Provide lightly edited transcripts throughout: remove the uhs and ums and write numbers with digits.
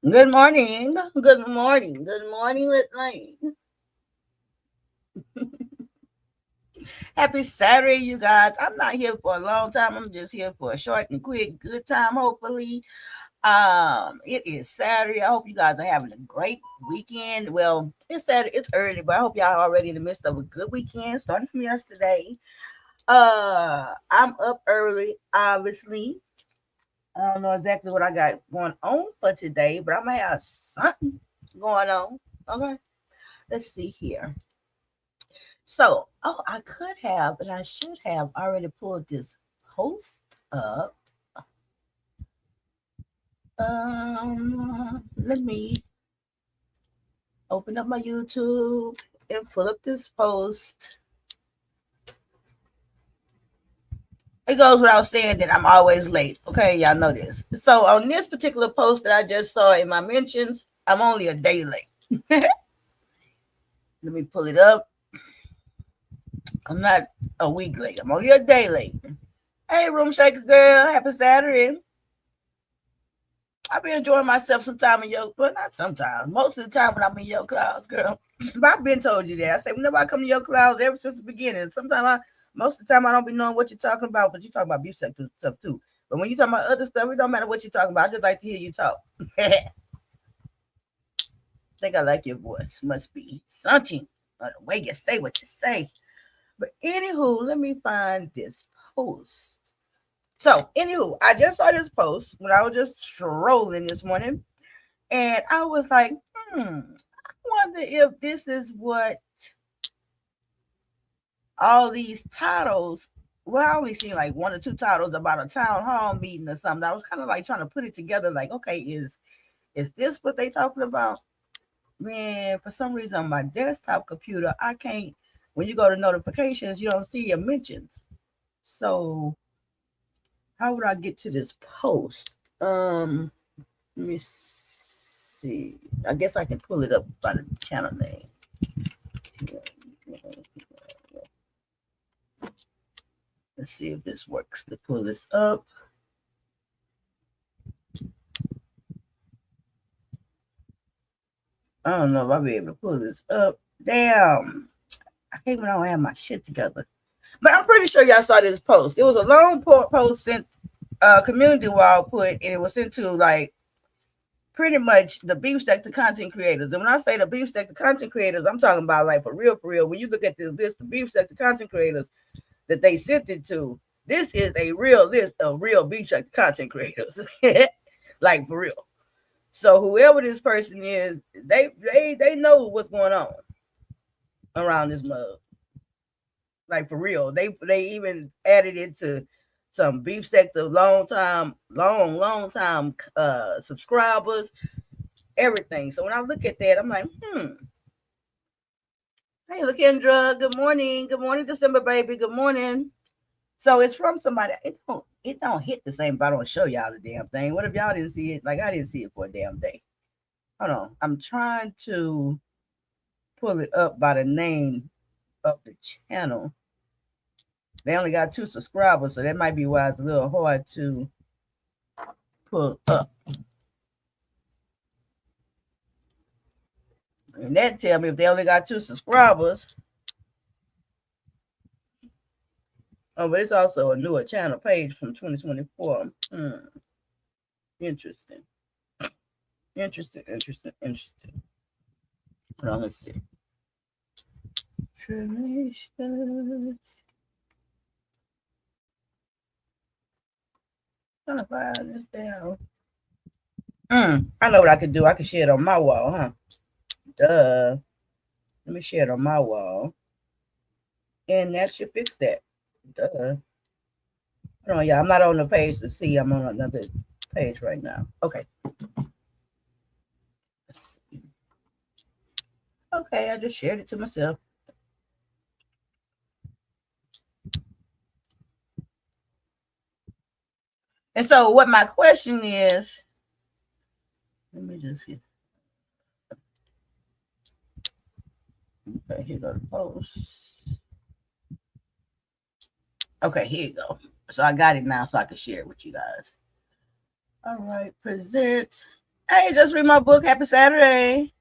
Good morning. Good morning. Good morning, Whitney. Happy Saturday, you guys. I'm not here for a long time. I'm just here for a short and quick good time, hopefully. It is Saturday. I hope you guys are having a great weekend. Well, it's Saturday, it's early, but I hope y'all are already in the midst of a good weekend, starting from yesterday. I'm up early, obviously. I don't know exactly what I got going on for today, but I'm gonna have something going on. Okay. Let's see here. So, I could have, and I should have already pulled this post up. Let me open up my YouTube and pull up this post. It goes without saying that I'm always late. Okay, y'all know this. So on this particular post that I just saw in my mentions, I'm only a day late. Let me pull it up. I'm not a week late. I'm only a day late. Hey, Room Shaker Girl, happy Saturday. I've been enjoying myself sometime in your, well, not sometimes, most of the time when I'm in your clouds, girl. But I've been told you that. I say, whenever I come to your clouds, ever since the beginning, most of the time, I don't be knowing what you're talking about, but you talk about beef sector stuff too. But when you talk about other stuff, it don't matter what you're talking about. I just like to hear you talk. I think I like your voice. Must be something, or the way you say what you say. But anywho, let me find this post. So, anywho, I just saw this post when I was just strolling this morning, and I was like, I wonder if this is what all these titles. Well, I only seen like one or two titles about a town hall meeting or something. I was kind of like trying to put it together, like, okay, is this what they talking about? Man, for some reason on my desktop computer, I can't. When you go to notifications, you don't see your mentions. So how would I get to this post? Let me see. I guess I can pull it up by the channel name. Let's see if this works to pull this up. I don't know if I'll be able to pull this up. Damn. I hate when I don't have my shit together. But I'm pretty sure y'all saw this post. It was a long post sent community wall put, and it was sent to like pretty much the beef sector content creators. And when I say the beef sector content creators, I'm talking about like for real, for real. When you look at this list of beef sector content creators that they sent it to, this is a real list of real beef sector content creators. Like for real. So whoever this person is, they know what's going on around this mug. Like for real. They even added it to some beef sector long time subscribers, everything. So when I look at that, I'm like, hey, look, Kendra, good morning. Good morning, December baby. Good morning. So it's from somebody. It don't hit the same if I don't show y'all the damn thing. What if y'all didn't see it? Like I didn't see it for a damn day. Hold on. I'm trying to pull it up by the name of the channel. They only got 2 subscribers, so that might be why it's a little hard to pull up. And that tell me if they only got 2 subscribers. Oh, but it's also a newer channel page from 2024. Interesting. Interesting. Hold on, let's see. Trinacious. Trying to find this down. I know what I could do. I could share it on my wall, huh? Duh. Let me share it on my wall. And that should fix that. Duh. Hold on, y'all. I'm not on the page to see. I'm on another page right now. Okay. Let's see. Okay, I just shared it to myself. And so what my question is, let me just see. Okay, here go the post. Okay, here you go. So I got it now so I can share it with you guys. All right, present. Hey, just read my book. Happy Saturday.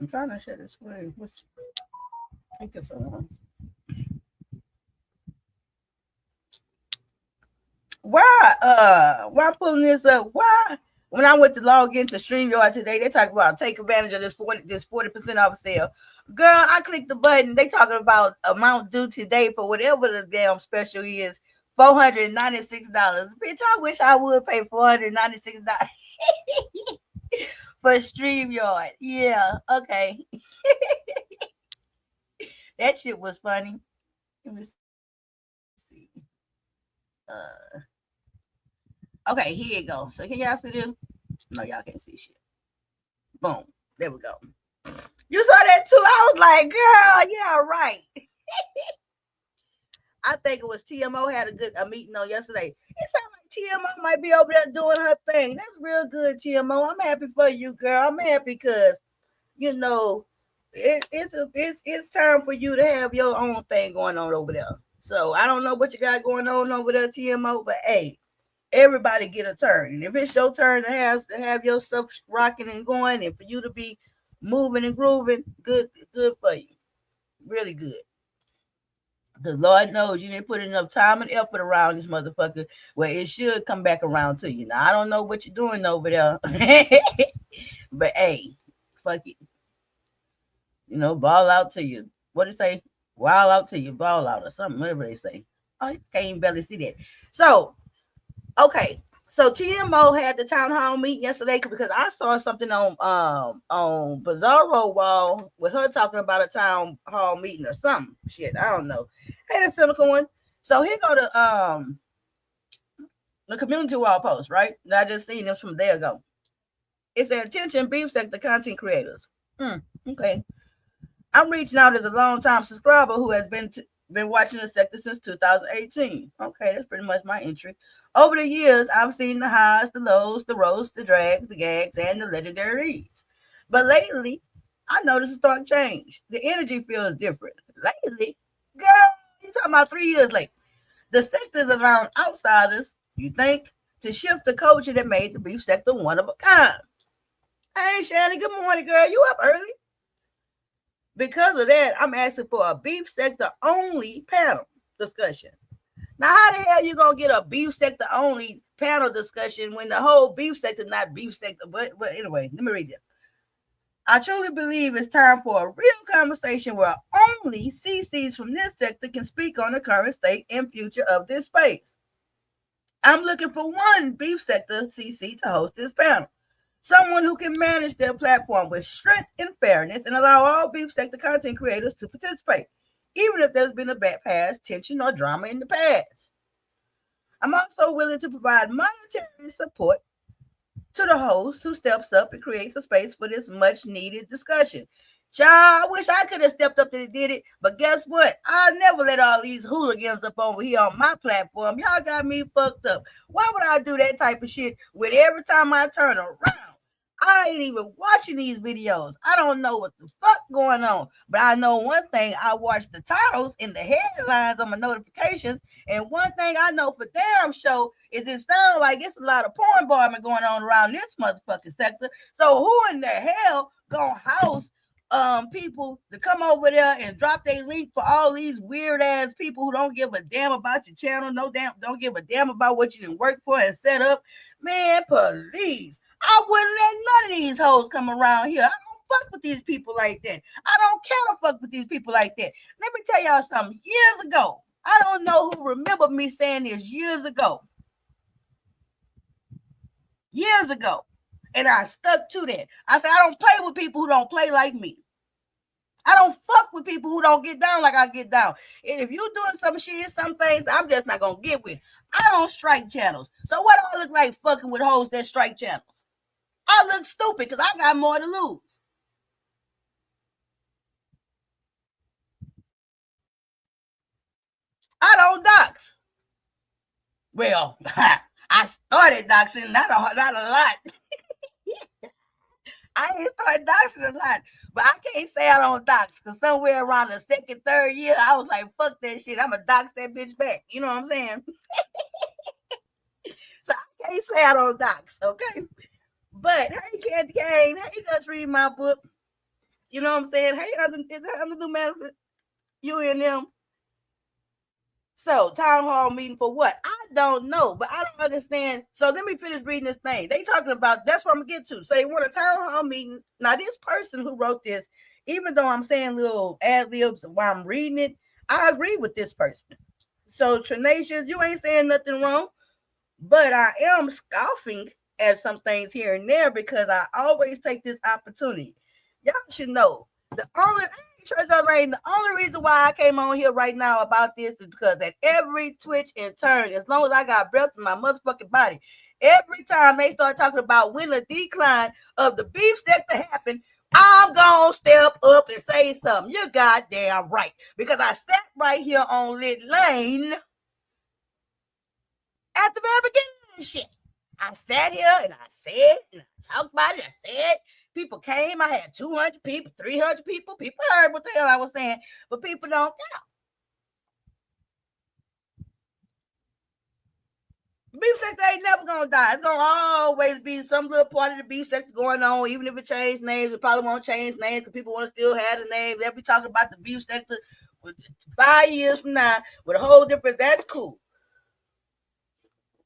I'm trying to share the screen. What's taking so long? Why I'm pulling this up? Why when I went to log into StreamYard today, they talk about take advantage of this 40% off sale. Girl, I clicked the button. They talking about amount due today for whatever the damn special is. $496. Bitch, I wish I would pay $496 for StreamYard. Yeah, okay. That shit was funny. Let me see. Okay, here you go. So can y'all see this? No, y'all can't see shit. Boom. There we go. You saw that too? I was like, girl, yeah, right. I think it was TMO had a meeting on yesterday. It sounds like TMO might be over there doing her thing. That's real good, TMO. I'm happy for you, girl. I'm happy because you know it's time for you to have your own thing going on over there. So I don't know what you got going on over there, TMO, but hey, everybody get a turn. And if it's your turn to have your stuff rocking and going, and for you to be moving and grooving, good for you. Really good. Because Lord knows you didn't put enough time and effort around this motherfucker where it should come back around to you. Now I don't know what you're doing over there. But hey, fuck it. Ball out to you. What do they say? Wild out to you, ball out or something, whatever they say. Oh, you can't even barely see that. So, okay. So TMO had the town hall meeting yesterday because I saw something on Bizarro wall with her talking about a town hall meeting or something. Shit, I don't know. Hey, the silicone. So here go the community wall post, right? And I just seen them from there ago. It said attention beef sector content creators. Okay. I'm reaching out as a long time subscriber who has been watching the sector since 2018. Okay, that's pretty much my entry. Over the years, I've seen the highs, the lows, the roasts, the drags, the gags, and the legendary reads. But lately, I noticed a stark change. The energy feels different. Lately, girl, you talking about 3 years late. The sectors allowing outsiders, you think, to shift the culture that made the beef sector one of a kind. Hey, Shannon, good morning, girl. You up early? Because of that, I'm asking for a beef sector only panel discussion. Now, how the hell you gonna get a beef sector only panel discussion when the whole beef sector not beef sector? But anyway, let me read it. I truly believe it's time for a real conversation where only CCs from this sector can speak on the current state and future of this space. I'm looking for one beef sector CC to host this panel. Someone who can manage their platform with strength and fairness and allow all beef sector content creators to participate, even if there's been a bad past tension or drama in the past. I'm also willing to provide monetary support to the host who steps up and creates a space for this much needed discussion. Child, I wish I could have stepped up and did it, but guess what? I never let all these hooligans up over here on my platform. Y'all got me fucked up. Why would I do that type of shit when every time I turn around, I ain't even watching these videos. I don't know what the fuck going on. But I know one thing. I watch the titles and the headlines on my notifications. And one thing I know for damn sure is it sounds like it's a lot of porn bombing going on around this motherfucking sector. So who in the hell gonna house people to come over there and drop their link for all these weird ass people who don't give a damn about your channel, no damn, don't give a damn about what you didn't work for and set up? Man, please. I wouldn't let none of these hoes come around here. I don't fuck with these people like that. I don't care to fuck with these people like that. Let me tell y'all something. Years ago, I don't know who remember me saying this years ago. Years ago. And I stuck to that. I said, I don't play with people who don't play like me. I don't fuck with people who don't get down like I get down. If you doing some shit, some things, I'm just not gonna get with. I don't strike channels. So what do I look like fucking with hoes that strike channels? I look stupid because I got more to lose. I don't dox. Well, I started doxing, not a lot. I ain't started doxing a lot, but I can't say I don't dox because somewhere around the second, third year, I was like, fuck that shit. I'm going to dox that bitch back. You know what I'm saying? So I can't say I don't dox, okay? But hey, Candy Cane, hey, just read my book. You know what I'm saying? Hey, is that other new man? You and them. So, town hall meeting for what? I don't know, but I don't understand. So, let me finish reading this thing. They talking about, that's what I'm going to get to. So, they want a town hall meeting. Now, this person who wrote this, even though I'm saying little ad libs while I'm reading it, I agree with this person. So, Trinacious, you ain't saying nothing wrong, but I am scoffing at some things here and there because I always take this opportunity. Y'all should know the only Church of Lane, the only reason why I came on here right now about this is because at every twitch and turn, as long as I got breath in my motherfucking body, every time they start talking about when the decline of the beef sector happened, I'm gonna step up and say something. You're goddamn right. Because I sat right here on Lit Lane at the very beginning of this shit. I sat here and I said, and I talked about it. I said, people came. I had 200 people, 300 people. People heard what the hell I was saying, but people don't count. The beef sector ain't never gonna die. It's gonna always be some little part of the beef sector going on, even if it changed names. It probably won't change names because people want to still have the name. They'll be talking about the beef sector with 5 years from now with a whole different. That's cool.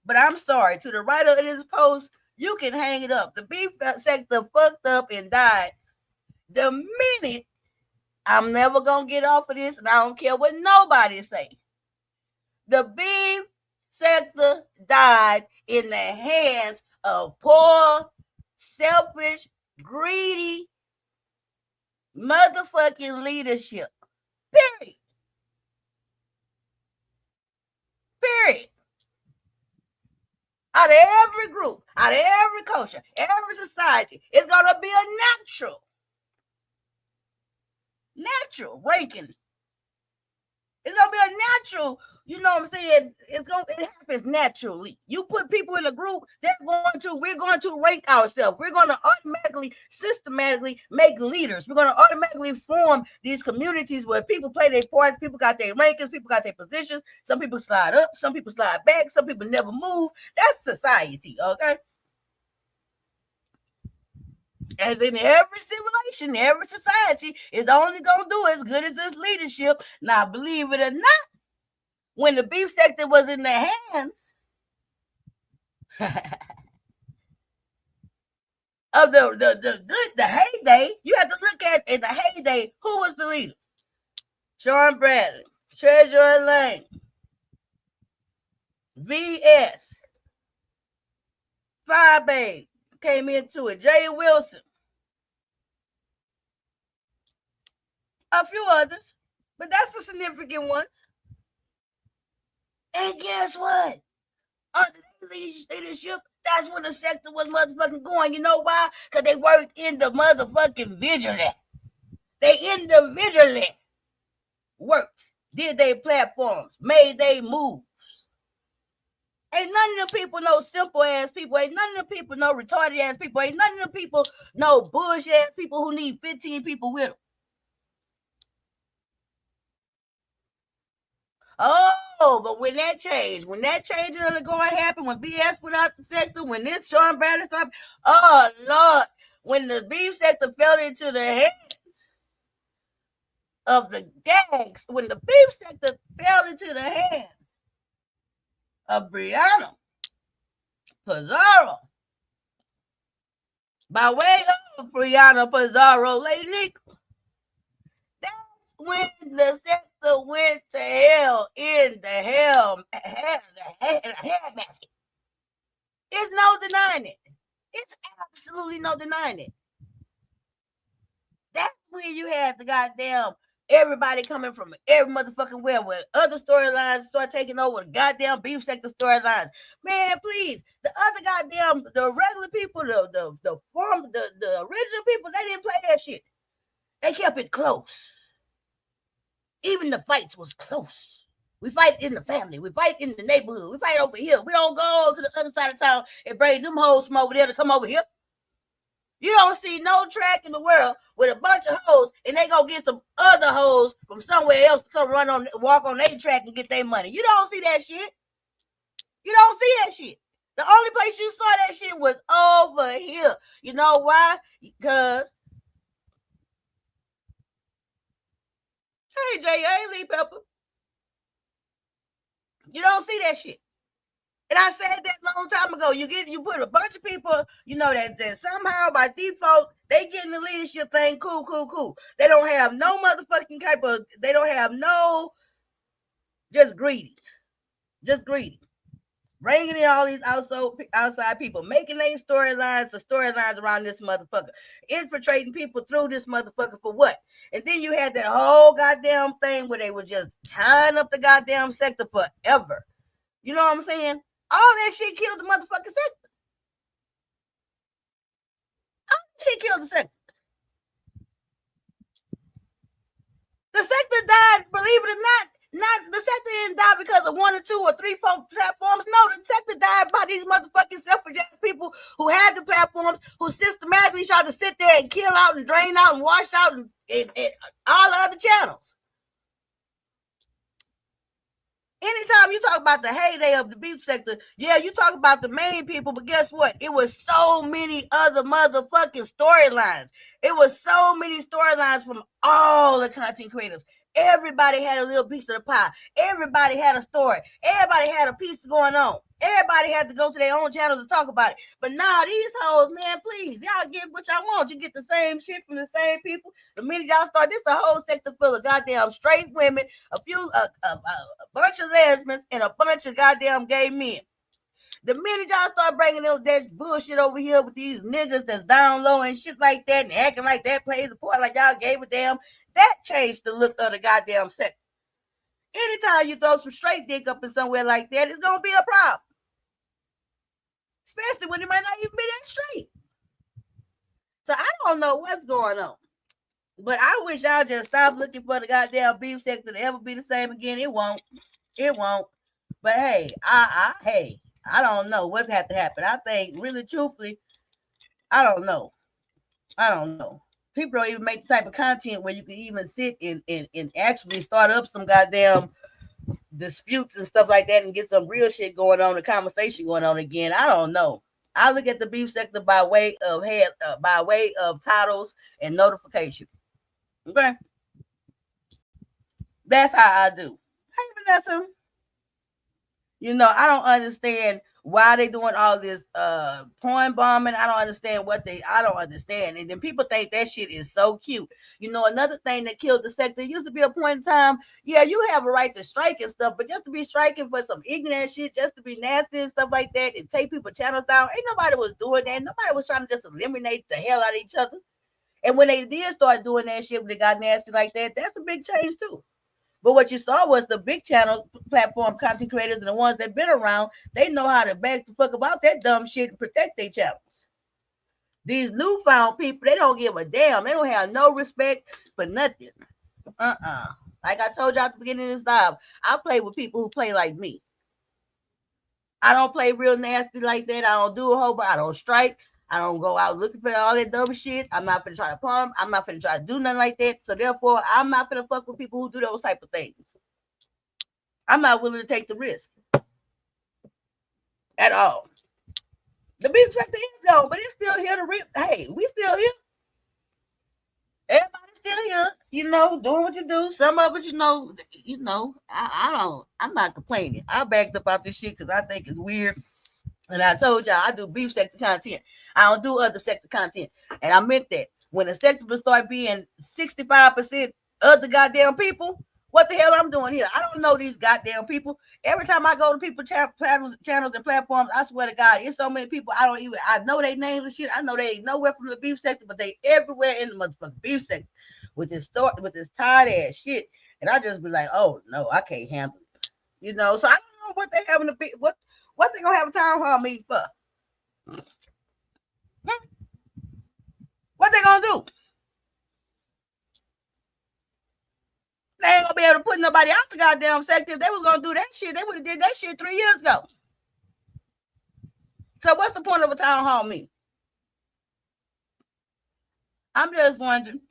But I'm sorry to the writer of this post. You can hang it up. The beef sector fucked up and died the minute I'm never gonna get off of this, and I don't care what nobody say. The beef sector died in the hands of poor, selfish, greedy, motherfucking leadership. Period. Period. Out of every group, out of every culture, every society, it's gonna be a natural ranking. It's gonna be a natural, you know what I'm saying? It happens naturally. You put people in a group, we're going to rank ourselves. We're gonna automatically, systematically make leaders. We're gonna automatically form these communities where people play their parts, people got their rankings, people got their positions. Some people slide up, some people slide back, some people never move. That's society, okay? As in every civilization, every society is only going to do as good as its leadership. Now, believe it or not, when the beef sector was in their hands of the heyday, you have to look at in the heyday, who was the leader? Sean Bradley, Treasurer Lane, VS, Firebase came into it, Jay Wilson, a few others, but that's the significant ones. And guess what? Under their leadership, that's when the sector was motherfucking going. You know why? Because they worked in the motherfucking vigilant. They individually worked, did their platforms, made they moves. Ain't none of them people no simple ass people. Ain't none of them people no retarded ass people. Ain't none of them people no bullshit ass people who need 15 people with them. Oh, but when that changed on the going happened, when BS went out the sector, when this Sean Bradley stuff, oh Lord, when the beef sector fell into the hands of the gangs, when the beef sector fell into the hands of Brianna Pizarro, by way of Brianna Pizarro, Lady Nick, that's when the sector went to hell in the hell basket. It's no denying it. It's absolutely no denying it. That's when you had the goddamn everybody coming from every motherfucking where other storylines start taking over the goddamn beef sector storylines. Man, please, the other goddamn the regular people, the original people, they didn't play that shit. They kept it close. Even the fights was close. We fight in the family. We fight in the neighborhood. We fight over here. We don't go to the other side of town and bring them hoes from over there to come over here. You don't see no track in the world with a bunch of hoes and they go get some other hoes from somewhere else to come walk on their track and get their money. You don't see that shit. You don't see that shit. The only place you saw that shit was over here. You know why? Because, hey, J.A. Lee Pepper, you don't see that shit. And I said that a long time ago. You put a bunch of people, that somehow by default they get in the leadership thing. Cool. They don't have no motherfucking type of. They don't have no. Just greedy. Bringing in all these outside people, making their storylines, the storylines around this motherfucker, infiltrating people through this motherfucker for what? And then you had that whole goddamn thing where they were just tying up the goddamn sector forever. You know what I'm saying? All that shit killed the motherfucking sector. All that shit killed the sector. The sector died, believe it or not. Not the sector didn't die because of 1 or 2 or 3, 4 platforms. No, the sector died by these motherfucking selfish people who had the platforms, who systematically tried to sit there and kill out and drain out and wash out and all the other channels. Anytime you talk about the heyday of the beef sector, yeah, you talk about the main people, but guess what? It was so many other motherfucking storylines. It was so many storylines from all the content creators. Everybody had a little piece of the pie. Everybody had a story. Everybody had a piece going on. Everybody had to go to their own channels and talk about it. But now these hoes, man, please, y'all get what y'all want. You get the same shit from the same people. The minute y'all start, this is a whole sector full of goddamn straight women, a bunch of lesbians, and a bunch of goddamn gay men. The minute y'all start bringing up that bullshit over here with these niggas that's down low and shit like that and acting like that plays a part like y'all gave a damn, that changed the look of the goddamn sector. Anytime you throw some straight dick up in somewhere like that, it's going to be a problem. Especially when it might not even be that straight. So I don't know what's going on. But I wish y'all just stop looking for the goddamn beef sector to ever be the same again. It won't. But hey, I don't know what's had to happen. I think, really, truthfully, I don't know. People don't even make the type of content where you can even sit and actually start up some goddamn disputes and stuff like that and get some real shit going on, a conversation going on again. I don't know. I look at the beef sector by way of titles and notification. Okay, that's how I do. Hey, Vanessa. I don't understand why they doing all this porn bombing. I don't understand I don't understand. And then people think that shit is so cute. Another thing that killed the sector, used to be a point in time, yeah, you have a right to strike and stuff, but just to be striking for some ignorant shit, just to be nasty and stuff like that and take people channels down, ain't nobody was doing that. Nobody was trying to just eliminate the hell out of each other. And when they did start doing that shit, when they got nasty like that, that's a big change too. But what you saw was the big channel platform content creators and the ones that been around, they know how to back the fuck about that dumb shit and protect their channels. These newfound people, they don't give a damn. They don't have no respect for nothing. Like I told y'all at the beginning of this live, I play with people who play like me. I don't play real nasty like that. I don't do a whole bunch. I don't strike. I don't go out looking for all that dumb shit. I'm not finna try to pump. I'm not finna try to do nothing like that. So therefore, I'm not finna fuck with people who do those type of things. I'm not willing to take the risk at all. The beef sector is gone, but it's still here to rip. Hey, we still here. Everybody's still here, doing what you do. Some of it, I'm not complaining. I backed up out this shit because I think it's weird. And I told y'all I do beef sector content. I don't do other sector content. And I meant that. When the sector will start being 65% other goddamn people, what the hell I'm doing here? I don't know these goddamn people. Every time I go to people's channels and platforms, I swear to God, it's so many people I know their names and shit. I know they ain't nowhere from the beef sector, but they everywhere in the motherfucking beef sector with this tired ass shit. And I just be like, oh no, I can't handle it. So I don't know what they having to be what they gonna have a town hall meeting for? What they gonna do? They ain't gonna be able to put nobody out the goddamn sector. If they was gonna do that shit, they would have did that shit 3 years ago. So what's the point of a town hall meeting? I'm just wondering.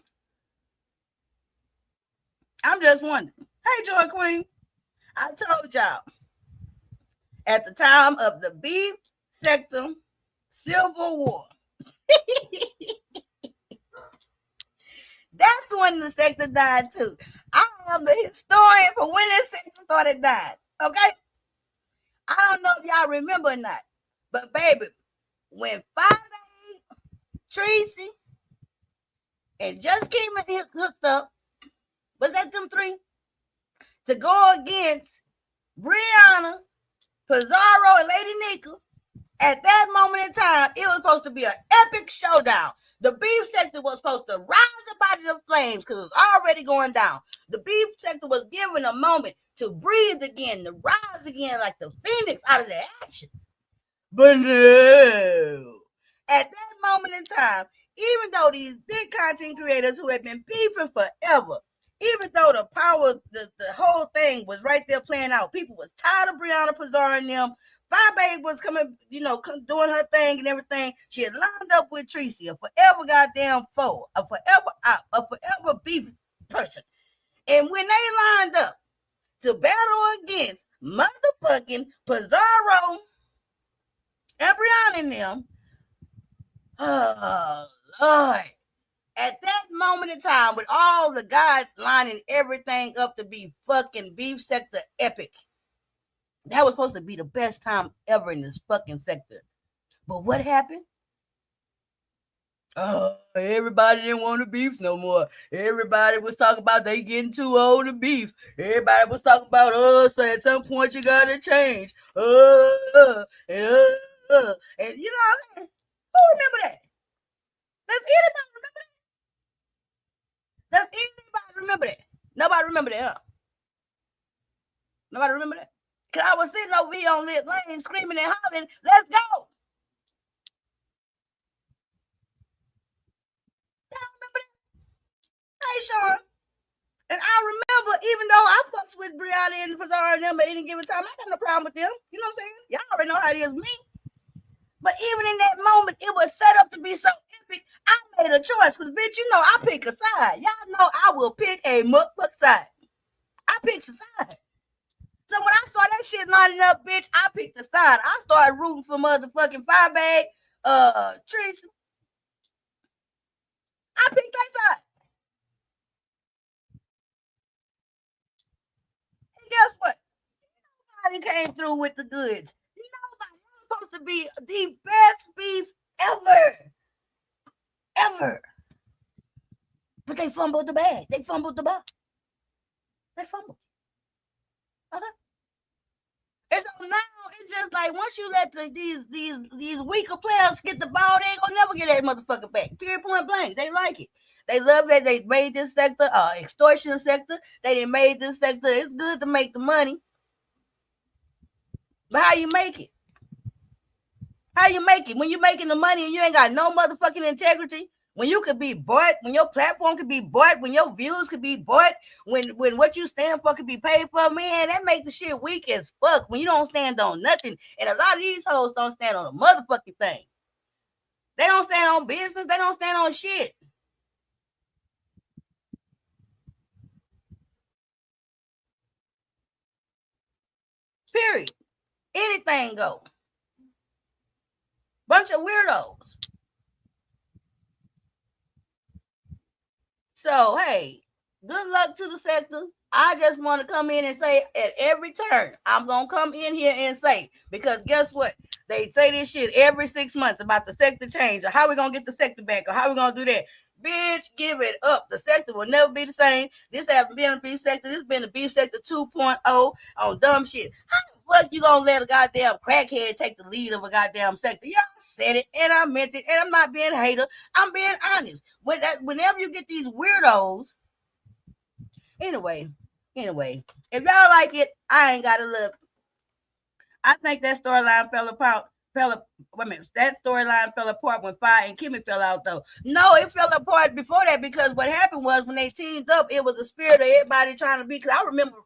Hey, Joy Queen, I told y'all at the time of the beef sector civil war, that's when the sector died too. I am the historian for when this sector started dying. Okay, I don't know if y'all remember or not, but baby, when 5A, Tracy, and Just Kim hooked up, was that them three? To go against Brianna, Pizarro, and Lady Nika. At that moment in time, it was supposed to be an epic showdown. The beef sector was supposed to rise up out of the flames because it was already going down. The beef sector was given a moment to breathe again, to rise again like the phoenix out of the ashes. But no. At that moment in time, even though these big content creators who had been beefing forever, even though the power, the whole thing was right there playing out, people was tired of Brianna Pizarro and them. 5A was coming, doing her thing and everything. She had lined up with Tracy, a forever goddamn foe, a forever beef person. And when they lined up to battle against motherfucking Pizarro and Brianna and them, oh Lord. At that moment in time, with all the guys lining everything up to be fucking beef sector epic, that was supposed to be the best time ever in this fucking sector. But what happened? Oh, everybody didn't want to beef no more. Everybody was talking about they getting too old to beef. Everybody was talking about, so at some point you gotta change. And you know what I'm saying? Who remember that? Does anybody remember that? Does anybody remember that? Nobody remember that, huh? Nobody remember that? Because I was sitting over here on Lit Lane screaming and hollering, let's go. Y'all remember that? Hey, Sean. And I remember, even though I fucks with Brianna and Pizarro and them at any given time, I got no problem with them. You know what I'm saying? Y'all already know how it is with me. But even in that moment, it was set up to be so epic. I made a choice because, bitch, I pick a side. Y'all know I will pick a motherfucker side. I picked a side. So when I saw that shit lining up, bitch, I picked a side. I started rooting for motherfucking 5A, Trish. I picked that side. And guess what? Nobody came through with the goods. Nobody. It was supposed to be the best beef ever. Ever. But they fumbled the bag. They fumbled the ball. They fumbled. Okay. And so now it's just like once you let these weaker players get the ball, they ain't gonna never get that motherfucker back. Period, point blank. They like it. They love that they made this sector extortion sector. They didn't made this sector. It's good to make the money. But how you make it? How you make it? When you making the money and you ain't got no motherfucking integrity, when you could be bought, when your platform could be bought, when your views could be bought, when what you stand for could be paid for, man, that make the shit weak as fuck when you don't stand on nothing. And a lot of these hoes don't stand on a motherfucking thing. They don't stand on business. They don't stand on shit. Period. Anything go. Bunch of weirdos. So, hey, good luck to the sector. I just want to come in and say at every turn, I'm going to come in here and say, because guess what? They say this shit every 6 months about the sector change or how we going to get the sector back or how we going to do that. Bitch, give it up. The sector will never be the same. This hasn't been a beef sector. This has been a beef sector 2.0 on dumb shit. How the fuck you gonna let a goddamn crackhead take the lead of a goddamn sector? Y'all said it and I meant it and I'm not being a hater. I'm being honest. Whenever you get these weirdos, anyway, if y'all like it, I ain't gotta look. I think that storyline fell apart. That storyline fell apart when Fire and Kimmy fell out, though. No, it fell apart before that because what happened was when they teamed up, it was a spirit of everybody trying to be. Because I remember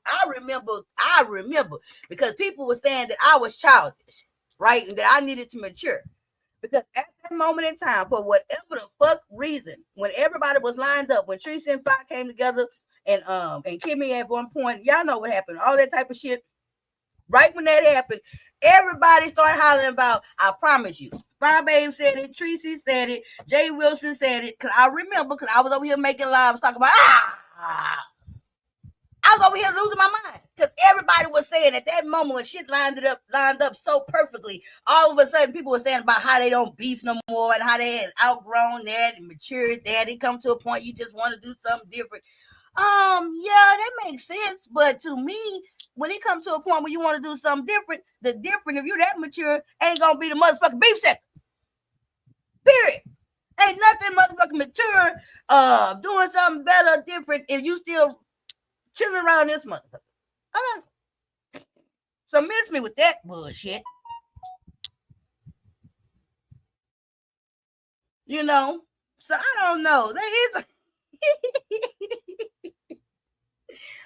because people were saying that I was childish, right, and that I needed to mature. Because at that moment in time, for whatever the fuck reason, when everybody was lined up, when Tracy and Fox came together, and Kimmy at one point, y'all know what happened, all that type of shit. Right when that happened, everybody started hollering about, I promise you. Five Babe said it, Tracy said it, Jay Wilson said it, because I remember, because I was over here making lives talking about, I was over here losing my mind because everybody was saying at that moment when shit lined up so perfectly. All of a sudden, people were saying about how they don't beef no more and how they had outgrown that and matured that. It come to a point you just want to do something different. Yeah, that makes sense. But to me, when it comes to a point where you want to do something different, the different if you that mature ain't gonna be the motherfucking beef sector. Period. Ain't nothing motherfucking mature. Doing something better, different. If you still chilling around this motherfucker. So miss me with that bullshit. You know? So I don't know. There is a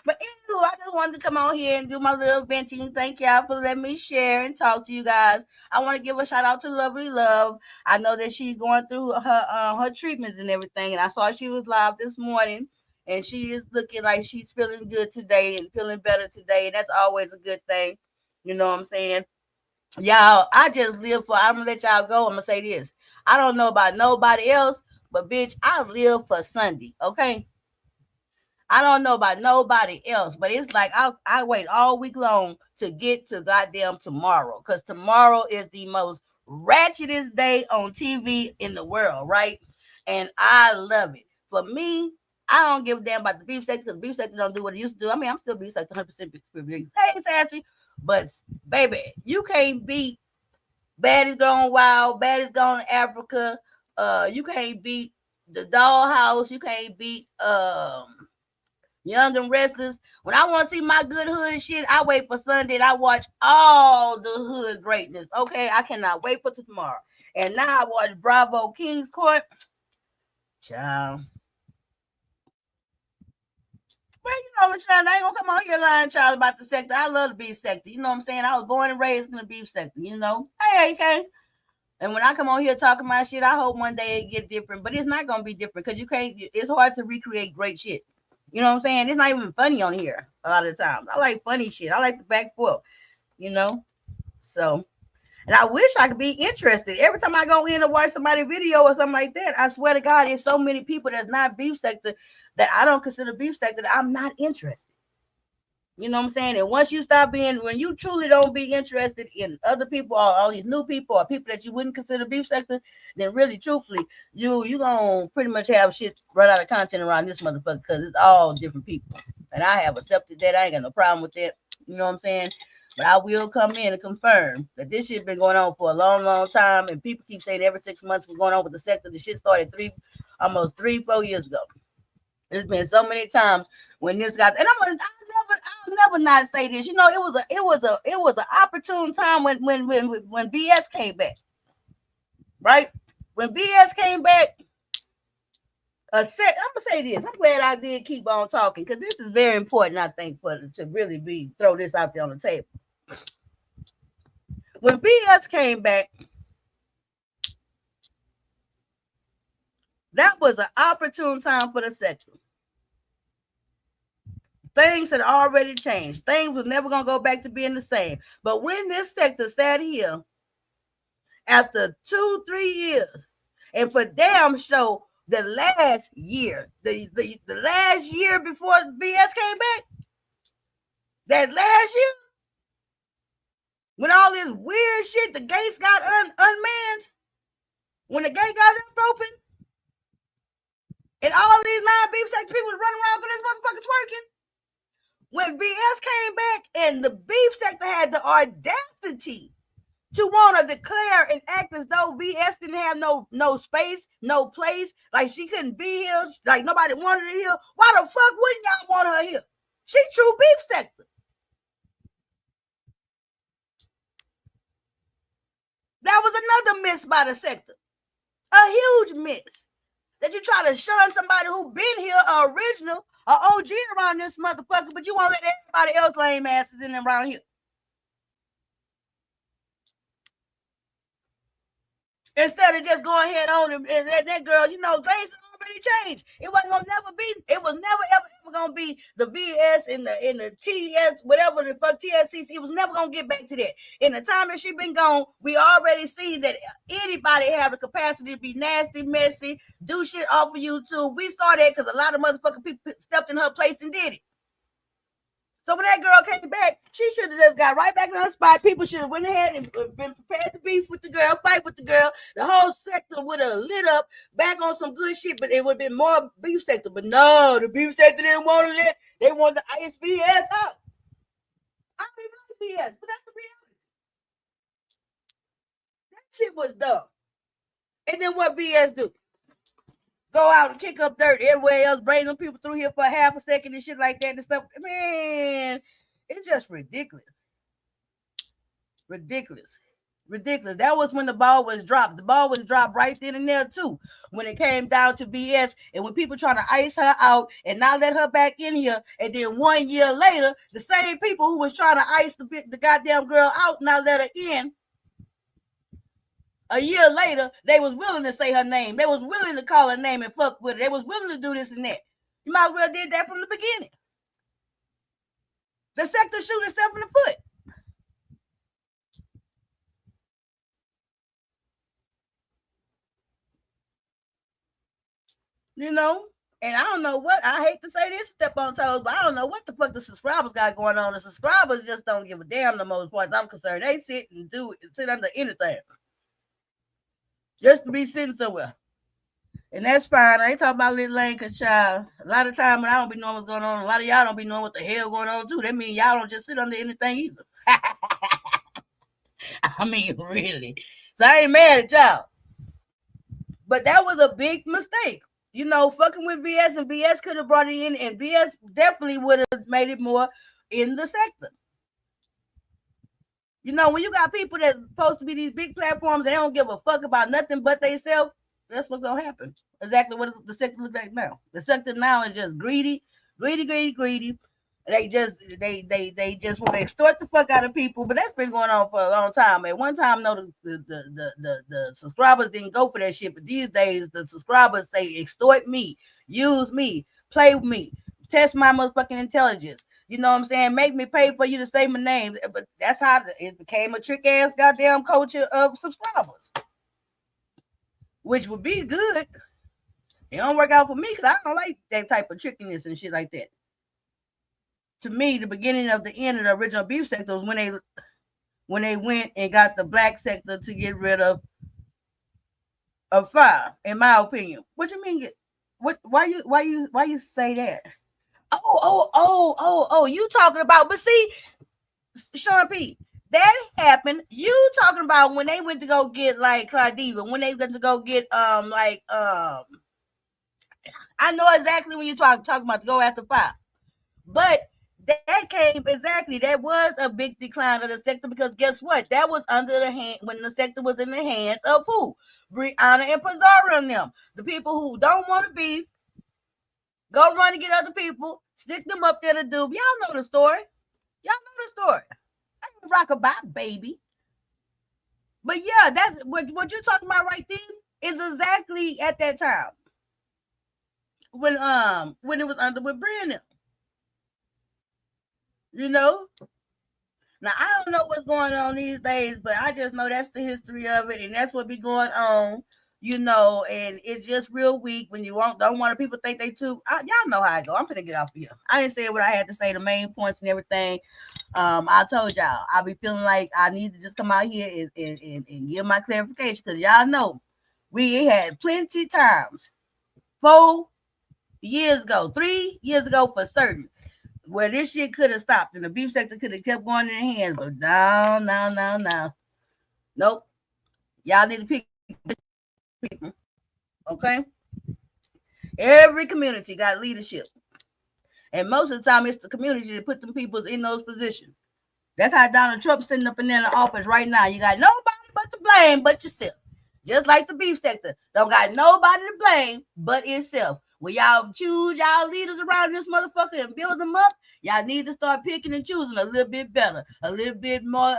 but anywho, I just wanted to come on here and do my little venting. Thank y'all for letting me share and talk to you guys. I want to give a shout out to Lovely Love. I know that she's going through her treatments and everything, and I saw she was live this morning, and she is looking like she's feeling good today and feeling better today. And that's always a good thing. You know what I'm saying? Y'all, I just live for, I'm gonna let y'all go. I'm gonna say this. I don't know about nobody else, but bitch, I live for Sunday. Okay. I don't know about nobody else, but it's like I wait all week long to get to goddamn tomorrow. Because tomorrow is the most ratchetest day on TV in the world, right? And I love it. For me, I don't give a damn about the beef sector because beef sector don't do what it used to do. I mean, I'm still beef sector 100% beef. Hey, Sassy. But baby, you can't beat Baddies Gone Wild, Baddies Gone to Africa. You can't beat the Dollhouse. You can't beat Young and Restless. When I want to see my good hood shit, I wait for Sunday and I watch all the hood greatness. Okay, I cannot wait for tomorrow. And now I watch Bravo King's Court. Child. Well, you know, child, I ain't gonna come on here lying, child, about the sector. I love the beef sector. You know what I'm saying? I was born and raised in the beef sector, you know. Hey, okay. And when I come on here talking my shit, I hope one day it get different. But it's not gonna be different because you can't. It's hard to recreate great shit. You know what I'm saying? It's not even funny on here a lot of the times. I like funny shit. I like the back foot. You know. So, and I wish I could be interested. Every time I go in and watch somebody's video or something like that, I swear to God, there's so many people that's not beef sector that I don't consider beef sector that I'm not interested. You know what I'm saying? And once you stop being, when you truly don't be interested in other people or all these new people or people that you wouldn't consider beef sector, then really, truthfully, you gonna pretty much have shit run out of content around this motherfucker because it's all different people. And I have accepted that. I ain't got no problem with that. You know what I'm saying? But I will come in and confirm that this shit been going on for a long, long time. And people keep saying every 6 months we're going on with the sector. The shit started almost 3-4 years ago. There's been so many times when this got, and I'll never not say this. You know, it was an opportune time when BS came back, right? When BS came back, I'm gonna say this. I'm glad I did keep on talking because this is very important. I think to really throw this out there on the table. When BS came back, that was an opportune time for the sector. Things had already changed. Things was never gonna go back to being the same. But when this sector sat here after 2-3 years, and for damn sure the last year, the last year before BS came back, that last year, when all this weird shit, the gates got unmanned, when the gate got left open, and all these non-beef sector people was running around through this motherfucker twerking. When BS came back and the beef sector had the audacity to want to declare and act as though BS didn't have no space, no place, like she couldn't be here, like nobody wanted her here. Why the fuck wouldn't y'all want her here? She true beef sector. That was another miss by the sector. A huge miss. That you try to shun somebody who been here, original, or OG around this motherfucker, but you won't let everybody else lame asses in around here. Instead of just going head on and that girl, things already changed. It wasn't gonna never be. It was never ever gonna be the VS and the TS, whatever the fuck TSCC. It was never gonna get back to that. In the time that she been gone, we already see that anybody have the capacity to be nasty, messy, do shit off of YouTube. We saw that because a lot of motherfucking people stepped in her place and did it. So when that girl came back, she should have just got right back on the spot. People should have went ahead and been prepared to beef with the girl, fight with the girl. The whole sector would have lit up back on some good shit, but it would have been more beef sector. But no, the beef sector didn't want to let. They wanted the ISBS out. I mean, BS, but that's the reality. That shit was dumb. And then what BS do? Go out and kick up dirt everywhere else, bring them people through here for half a second and shit like that and stuff. Man, it's just ridiculous. Ridiculous. That was when the ball was dropped. The ball was dropped right then and there too. When it came down to BS and when people trying to ice her out and not let her back in here, and then 1 year later, the same people who was trying to ice the goddamn girl out, not let her in. A year later, they was willing to say her name. They was willing to call her name and fuck with her. They was willing to do this and that. You might as well did that from the beginning. The sector shoot itself in the foot. And I don't know what, I hate to say this, step on toes, but I don't know what the fuck the subscribers got going on. The subscribers just don't give a damn the most part I'm concerned. They sit under anything. Just to be sitting somewhere. And that's fine. I ain't talking about Little Lane, because child, a lot of time when I don't be knowing what's going on, a lot of y'all don't be knowing what the hell going on too. That means y'all don't just sit under anything either. I mean, really. So I ain't mad at y'all. But that was a big mistake. Fucking with BS, and BS could have brought it in, and BS definitely would have made it more in the sector. When you got people that's supposed to be these big platforms, they don't give a fuck about nothing but themselves, that's what's going to happen. Exactly what the sector looks like now. The sector now is just greedy. They just want to extort the fuck out of people, but that's been going on for a long time. At one time, no, the subscribers didn't go for that shit, but these days the subscribers say extort me, use me, play with me, test my motherfucking intelligence. You know what I'm saying? Make me pay for you to say my name. But that's how it became a trick ass goddamn culture of subscribers, which would be good. It don't work out for me because I don't like that type of trickiness and shit like that. To me, the beginning of the end of the original beef sector was when they went and got the black sector to get rid of fire, in my opinion. What you mean? Why you say that? Oh, you talking about, but see, Sean P, that happened. You talking about when they went to go get like Claudiva, when they went to go get I know exactly when you talking about to go after fire. But that came exactly, that was a big decline of the sector, because guess what? That was under the hand when the sector was in the hands of who? Brianna and Pizarro and them. The people who don't want to beef, go run and get other people, stick them up there to do. Y'all know the story. I can rock a bop, baby. But yeah, that's what you're talking about right then is exactly at that time. When it was under with Brianna. Now I don't know what's going on these days, but I just know that's the history of it, and that's what be going on. And it's just real weak when you don't want people think they too. Y'all know how I go. I'm gonna get off of here. I didn't say what I had to say, the main points and everything. I told y'all I be feeling like I need to just come out here and give my clarification, because y'all know we had plenty times 4 years ago, 3 years ago for certain, where this shit could have stopped and the beef sector could have kept going in their hands, but no. Nope. Y'all need to pick people. Okay? Every community got leadership. And most of the time it's the community that put them people in those positions. That's how Donald Trump's sitting up in there in the office right now. You got nobody but to blame but yourself. Just like the beef sector. Don't got nobody to blame but itself. When y'all choose y'all leaders around this motherfucker and build them up, y'all need to start picking and choosing a little bit better, a little bit more,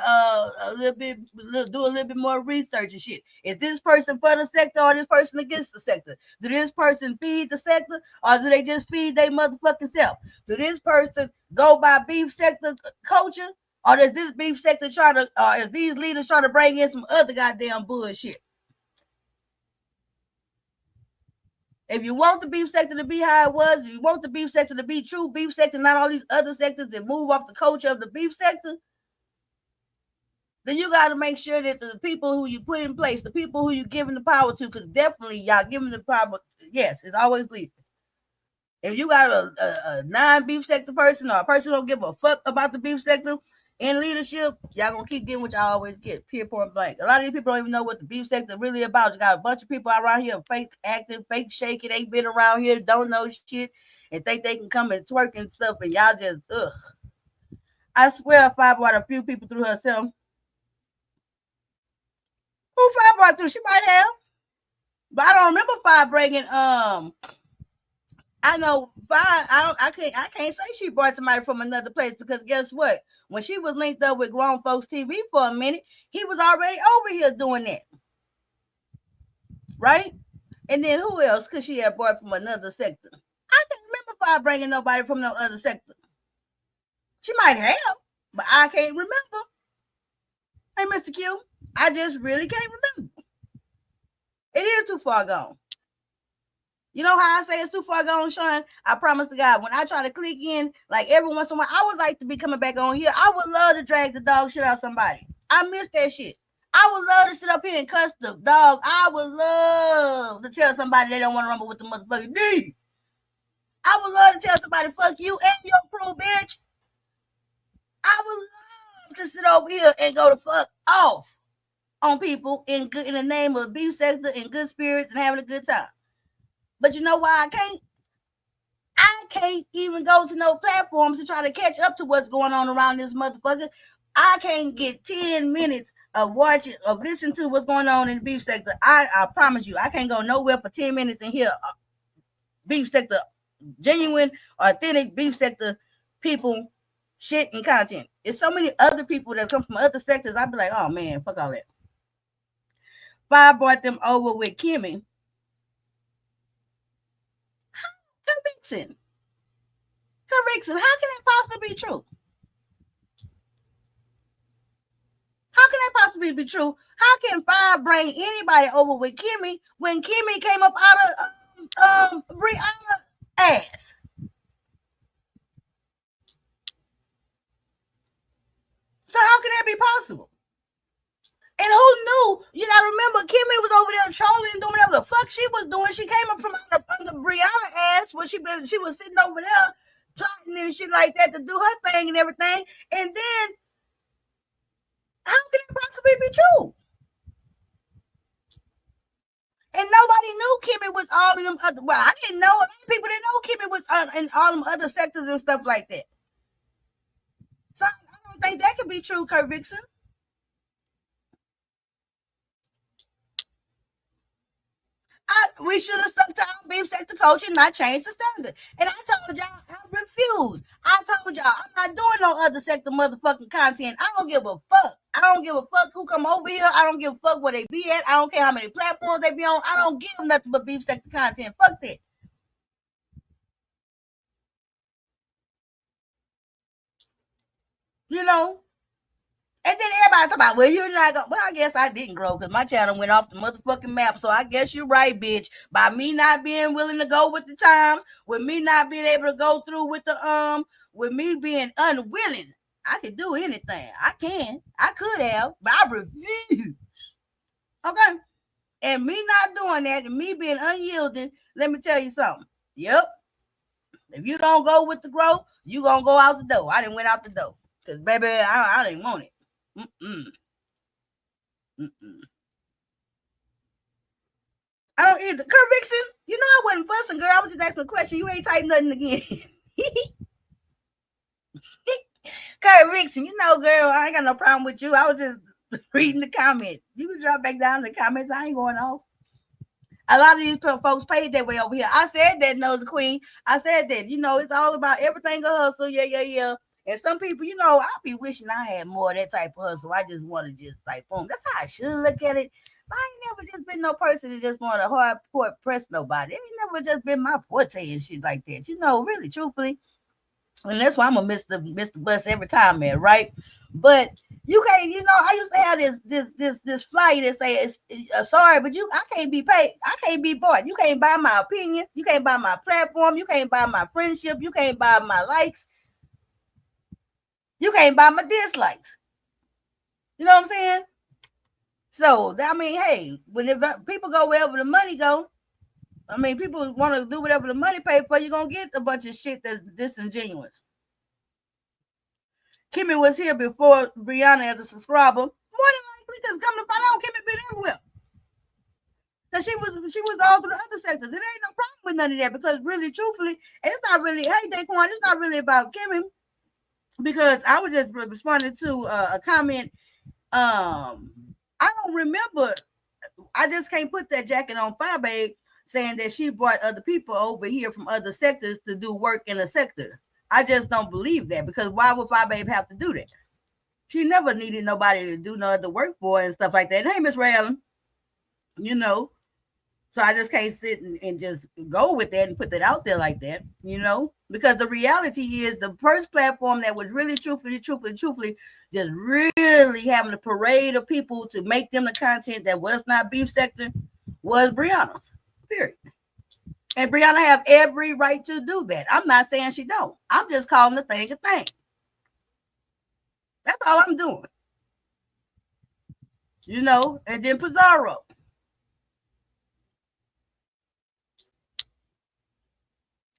do a little bit more research and shit. Is this person for the sector or this person against the sector? Do this person feed the sector or do they just feed their motherfucking self? Do this person go by beef sector culture or does this beef sector try to, is these leaders trying to bring in some other goddamn bullshit? If you want the beef sector to be how it was, if you want the beef sector to be true beef sector, not all these other sectors and move off the culture of the beef sector, then you got to make sure that the people who you put in place, the people who you giving the power to, because definitely y'all giving the power, yes, it's always leaders. If you got a non-beef sector person or a person who don't give a fuck about the beef sector in leadership, y'all gonna keep getting what y'all always get, pure point blank. A lot of these people don't even know what the beef sector really about. You got a bunch of people around here fake acting, fake shaking, ain't been around here, don't know shit, and think they can come and twerk and stuff, and y'all just, ugh. I swear Fi brought a few people through herself. Who Fi brought through? She might have. But I don't remember Fi bringing, I know I can't say she brought somebody from another place because guess what? When she was linked up with Grown Folks TV for a minute, he was already over here doing that. Right? And then who else could she have brought from another sector? I can't remember if I bringing nobody from no other sector. She might have, but I can't remember. Hey, Mr. Q, I just really can't remember. It is too far gone. You know how I say it's too far gone, Sean? I promise to God, when I try to click in, like every once in a while, I would like to be coming back on here. I would love to drag the dog shit out of somebody. I miss that shit. I would love to sit up here and cuss the dog. I would love to tell somebody they don't want to rumble with the motherfucking D. I would love to tell somebody, fuck you and your crew, bitch. I would love to sit over here and go the fuck off on people in the name of beef sector and good spirits and having a good time. But you know why I can't? I can't even go to no platforms to try to catch up to what's going on around this motherfucker. I can't get 10 minutes of watching, of listening to what's going on in the beef sector. I promise you, I can't go nowhere for 10 minutes and hear beef sector, genuine, authentic beef sector people shit and content. There's so many other people that come from other sectors. I'd be like, oh man, fuck all that. Fi brought them over with Kimmy. Conviction. How can that possibly be true? How can that possibly be true? How can Fi bring anybody over with Kimmy when Kimmy came up out of Brianna's ass? So how can that be possible? And who knew? You gotta remember, Kimmy was over there trolling, doing whatever the fuck she was doing. She came up from under Brianna's ass where she was sitting over there plotting and shit like that to do her thing and everything. And then, how can it possibly be true? And nobody knew Kimmy was all in them other. Well, I didn't know. A lot of people didn't know Kimmy was in all them other sectors and stuff like that. So I don't think that could be true, Kurt Vixen. We should have stuck to our beef sector culture and not changed the standard. And I told y'all, I refuse. I told y'all, I'm not doing no other sector motherfucking content. I don't give a fuck. I don't give a fuck who come over here. I don't give a fuck where they be at. I don't care how many platforms they be on. I don't give nothing but beef sector content. Fuck that. You know? And then everybody talk about, well, you're not going to. Well, I guess I didn't grow because my channel went off the motherfucking map. So I guess you're right, bitch. By me not being willing to go with the times, with me not being able to go through with me being unwilling, I could do anything. I could have, but I refuse. Okay? And me not doing that and me being unyielding, let me tell you something. Yep. If you don't go with the growth, you going to go out the door. I didn't went out the door because, baby, I didn't want it. Mm-mm. Mm-mm. I don't either. Kurt Vixen, you know I wasn't fussing, girl. I was just asking a question. You ain't typing nothing again. Kurt Vixen, you know, girl, I ain't got no problem with you. I was just reading the comments. You can drop back down in the comments. I ain't going off. A lot of these folks paid that way over here. I said that, Nosy Queen. I said that, it's all about everything a hustle. Yeah. And some people, I be wishing I had more of that type of hustle. I just want to just like, boom. That's how I should look at it. But I ain't never just been no person that just want to hardcore press nobody. It ain't never just been my forte and shit like that. Really, truthfully. And that's why I'm gonna miss the bus every time, man, right? But you can't, I used to have this flyer that say, it's sorry, but I can't be paid. I can't be bought. You can't buy my opinions. You can't buy my platform. You can't buy my friendship. You can't buy my likes. You can't buy my dislikes. You know what I'm saying? So, I mean, hey, when people go wherever the money go, I mean, people want to do whatever the money pay for, you're going to get a bunch of shit that's disingenuous. Kimmy was here before Brianna as a subscriber. More than likely, because come to find out, Kimmy been everywhere. Because she was all through the other sectors. There ain't no problem with none of that, because really, truthfully, it's not really, hey, Daquan, it's not really about Kimmy, because I was just responding to a comment. I don't remember. I just can't put that jacket on Fire Babe saying that she brought other people over here from other sectors to do work in a sector. I just don't believe that, because why would Fire Babe have to do that? She never needed nobody to do no other work for and stuff like that. Hey, Miss Ray Allen, so I just can't sit and just go with that and put that out there like that, because the reality is the first platform that was really truthfully, just really having a parade of people to make them the content that was not beef sector was Brianna's, period. And Brianna have every right to do that. I'm not saying she don't. I'm just calling the thing a thing. That's all I'm doing. And then Pizarro.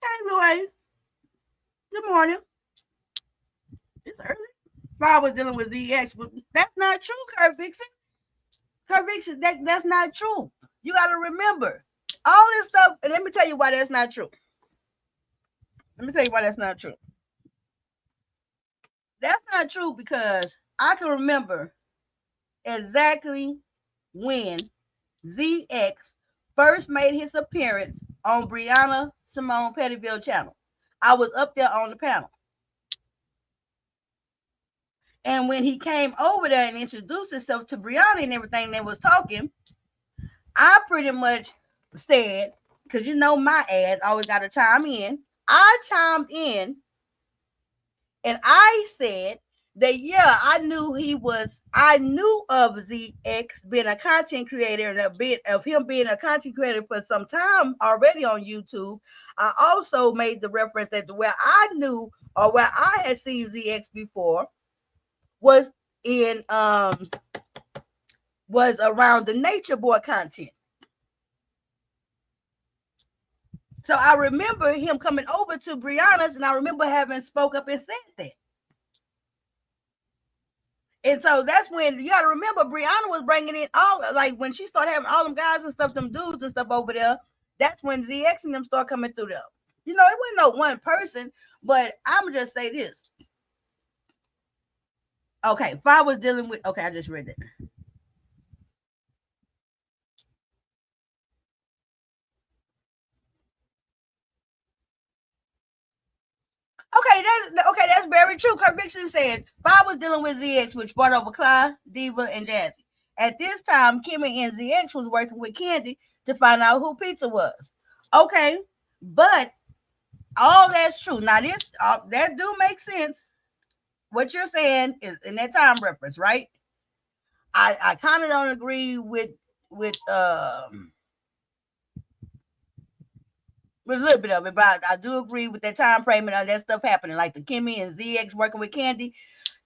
Hey, Louis. Good morning. It's early. I was dealing with ZX, but that's not true, Kurt Vixen. Kurt Vixen, that's not true. You got to remember all this stuff. And let me tell you why that's not true. That's not true because I can remember exactly when ZX first made his appearance on Brianna Simone Pettyville channel. I was up there on the panel. And when he came over there and introduced himself to Brianna and everything that was talking, I pretty much said, because my ass always got to chime in. I chimed in and I said that, yeah, I knew of ZX being a content creator and a bit of him being a content creator for some time already on YouTube. I also made the reference that where I knew or where I had seen ZX before was around the Nature Boy content. So I remember him coming over to Brianna's, and I remember having spoke up and said that. And so that's when you got to remember Brianna was bringing in all, like when she started having all them guys and stuff, them dudes and stuff over there. That's when ZX and them start coming through them. It wasn't no one person, but I'm just say this. Okay, if I was dealing with, I just read that. That's very true. Kurt Vixen said, if I was dealing with ZX, which brought over Clyde, Diva, and Jazzy. At this time, Kimmy and ZX was working with Candy to find out who Pizza was. Okay, but all that's true. Now, that do make sense. What you're saying is in that time reference, right? I kind of don't agree with a little bit of it, but I do agree with that time frame and all that stuff happening, like the Kimmy and ZX working with Candy.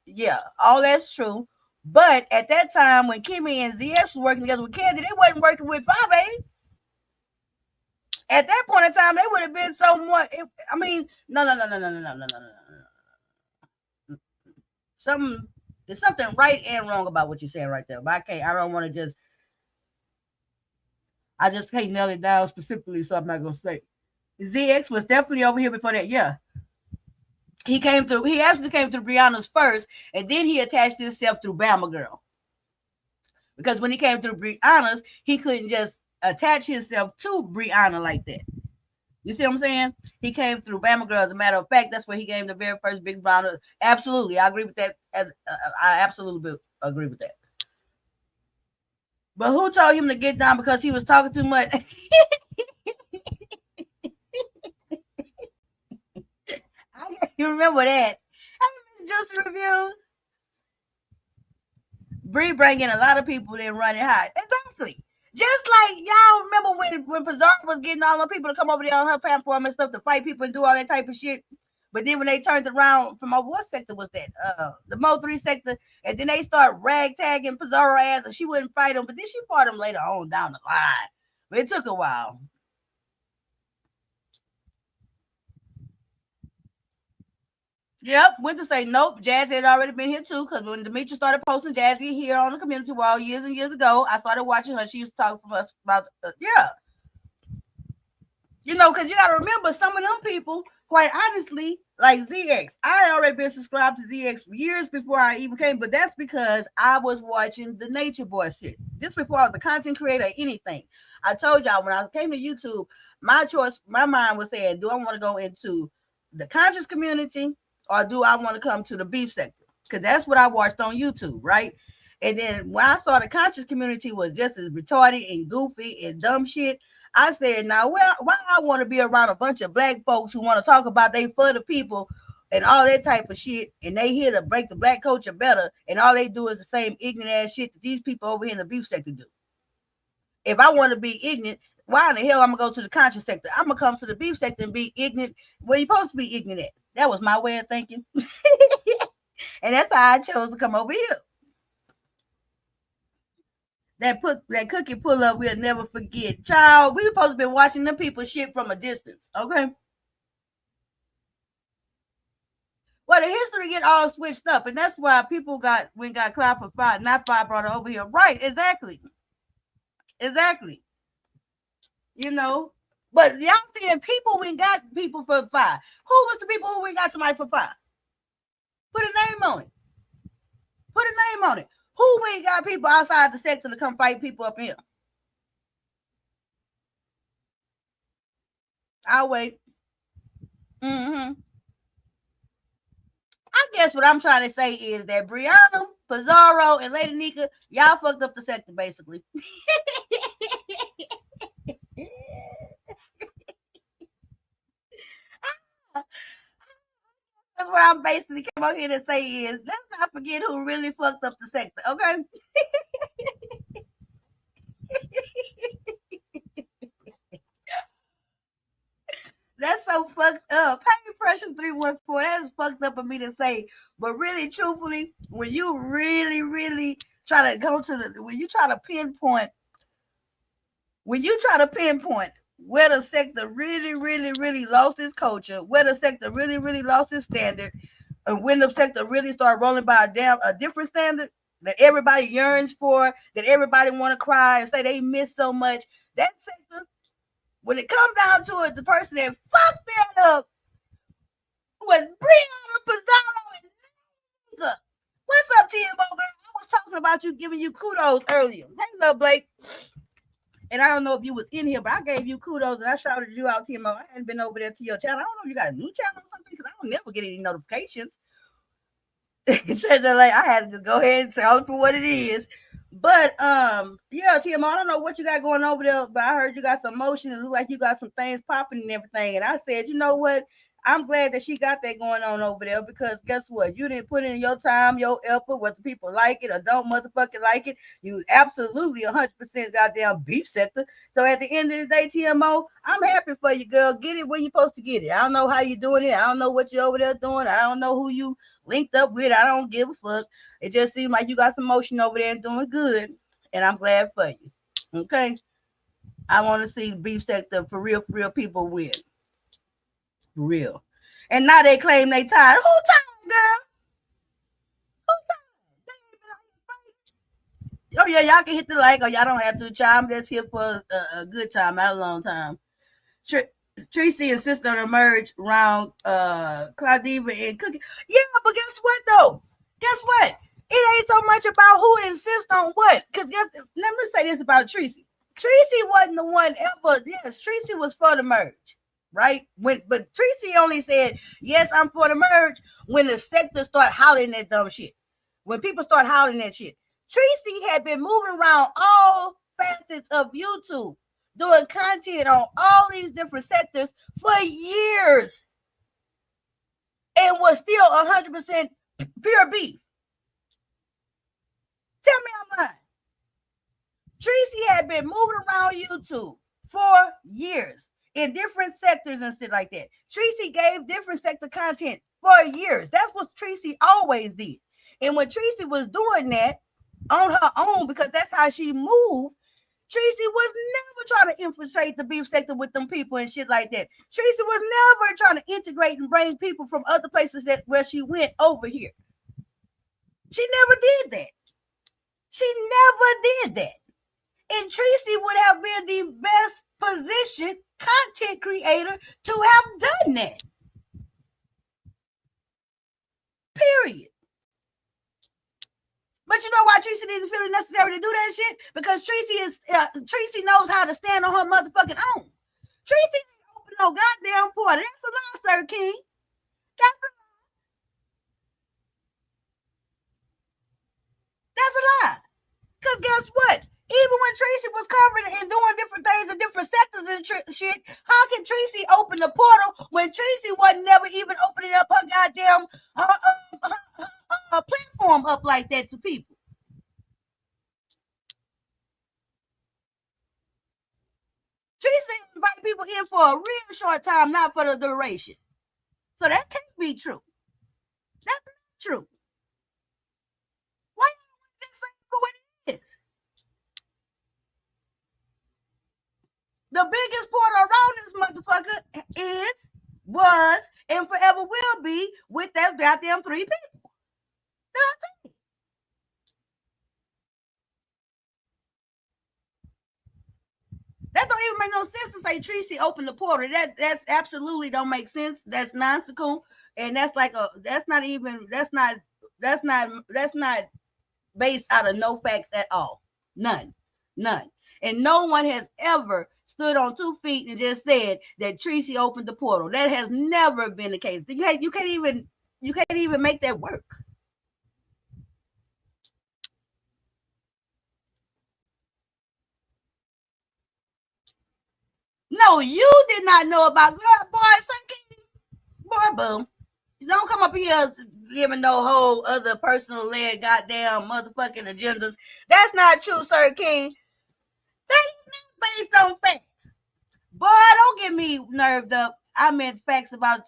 Yeah, all that's true. But at that time, when Kimmy and ZX was working together with Candy, they wasn't working with 5A. At that point in time, they would have been so much. No. There's something right and wrong about what you're saying right there. But I don't want to I just can't nail it down specifically, so I'm not going to say. ZX was definitely over here before that. Yeah. He actually came through Brianna's first, and then he attached himself through Bama Girl. Because when he came through Brianna's, he couldn't just attach himself to Brianna like that. You see what I'm saying? He came through Bama Girl. As a matter of fact, that's where he gave the very first big brown. Absolutely, I agree with that. I absolutely agree with that. But who told him to get down because he was talking too much? I can't remember that. Just reviews. Bree bringing a lot of people in running hot. Exactly. Just like y'all remember when Pizarro was getting all the people to come over there on her platform and stuff to fight people and do all that type of shit. But then when they turned around from over, what sector was that? The Mo 3 sector, and then they start ragtagging Pizarro ass, and she wouldn't fight him, but then she fought him later on down the line. But it took a while. Yep, went to say nope. Jazzy had already been here too, because when Demetria started posting Jazzy here on the community wall years and years ago, I started watching her. She used to talk from us about yeah. You know, because you got to remember some of them people, quite honestly, like ZX. I had already been subscribed to ZX years before I even came, but that's because I was watching the Nature Boy shit. This before I was a content creator or anything. I told y'all when I came to YouTube, my choice, my mind was saying, do I want to go into the conscious community or do I want to come to the beef sector? Because that's what I watched on YouTube, right? And then when I saw the conscious community was just as retarded and goofy and dumb shit, I said, now, well, why I want to be around a bunch of black folks who want to talk about they for the people and all that type of shit, and they here to break the black culture better, and all they do is the same ignorant ass shit that these people over here in the beef sector do. If I want to be ignorant, why in the hell I'm gonna go to the conscious sector? I'm gonna come to the beef sector and be ignorant where you're supposed to be ignorant at. That was my way of thinking. And that's how I chose to come over here. That cookie pull up, we'll never forget. Child, we supposed to be watching them people shit from a distance. Okay. Well, the history get all switched up, and that's why people got clapped for five, not five brought her over here. Right, exactly. Exactly. You know. But y'all seeing people we got people for five. Who was the people who we got somebody for five? Put a name on it. Put a name on it. Who we got people outside the sector to come fight people up here? I'll wait. Mm-hmm. I guess what I'm trying to say is that Brianna, Pizarro, and Lady Nika, y'all fucked up the sector, basically. That's what I'm basically came out here to say is let's not forget who really fucked up the sector, okay? That's so fucked up. Hey, Precious 314, that's fucked up of me to say. But really, truthfully, when you really, really try to go to when you try to pinpoint where the sector really, really, really lost its culture, where the sector really, really lost its standard, and when the sector really started rolling by a different standard that everybody yearns for, that everybody want to cry and say they miss so much, that sector, when it comes down to it, the person that fucked that up was Brianna Pizarro and Nika. What's up, TMO girl? I was talking about you, giving you kudos earlier. Hey, love Blake. And I don't know if you was in here, but I gave you kudos and I shouted you out, TMO. I hadn't been over there to your channel. I don't know if you got a new channel or something because I don't never get any notifications. Like I had to go ahead and tell it for what it is. But yeah, TMO, I don't know what you got going over there, but I heard you got some motion. It looked like you got some things popping and everything. And I said, you know what? I'm glad that she got that going on over there because guess what? You didn't put in your time, your effort, whether people like it or don't motherfucking like it. You absolutely 100% goddamn beef sector. So at the end of the day, TMO, I'm happy for you, girl. Get it when you're supposed to get it. I don't know how you're doing it. I don't know what you're over there doing. I don't know who you linked up with. I don't give a fuck. It just seems like you got some motion over there and doing good. And I'm glad for you. Okay. I want to see the beef sector for real people win. For real. And now they claim they tired. Who tired, girl? Who tired? Oh, yeah, y'all can hit the like or y'all don't have to. Child, I'm just here for a good time, not a long time. Tracy and sister to merge around Claudiva and Cookie. Yeah, but guess what, though? Guess what? It ain't so much about who insists on what. Because let me say this about Tracy. Tracy wasn't the one ever. Yes, Tracy was for the merge, right? But Tracy only said, yes, I'm for the merge when the sector start hollering that dumb shit. When people start hollering that shit. Tracy had been moving around all facets of YouTube, doing content on all these different sectors for years, and was still 100% pure beef. Tell me I'm lying. Tracy had been moving around YouTube for years in different sectors and shit like that. Tracy gave different sector content for years. That's what Tracy always did. And when Tracy was doing that on her own, because that's how she moved, Tracy was never trying to infiltrate the beef sector with them people and shit like that. Tracy was never trying to integrate and bring people from other places where she went over here. She never did that. She never did that. And Tracy would have been the best positioned content creator to have done that. Period. But you know why Tracy didn't feel it necessary to do that shit? Because Tracy knows how to stand on her motherfucking own. Tracy didn't open no goddamn portal. That's a lie, Sir King. That's a lie. Because guess what? Even when Tracy was covering and doing different things in different sectors and shit, how can Tracy open the portal when Tracy wasn't never even opening up her goddamn platform up like that to people? Tracy invited people in for a real short time, not for the duration. So that can't be true. That's not true. Why don't you just say for what it is? The biggest portal around this motherfucker was, and forever will be with that goddamn 3 people. You know what I'm saying? That don't even make no sense to say Tracy opened the portal. That's absolutely don't make sense. That's nonsensical, and that's not based out of no facts at all. None. And no one has ever stood on 2 feet and just said that Tracy opened the portal. That has never been the case. You can't even make that work. No, you did not know about boy, boom. Don't come up here giving no whole other personal led goddamn motherfucking agendas. That's not true, Sir King. That's not based on facts. Boy, don't get me nerved up. I meant facts about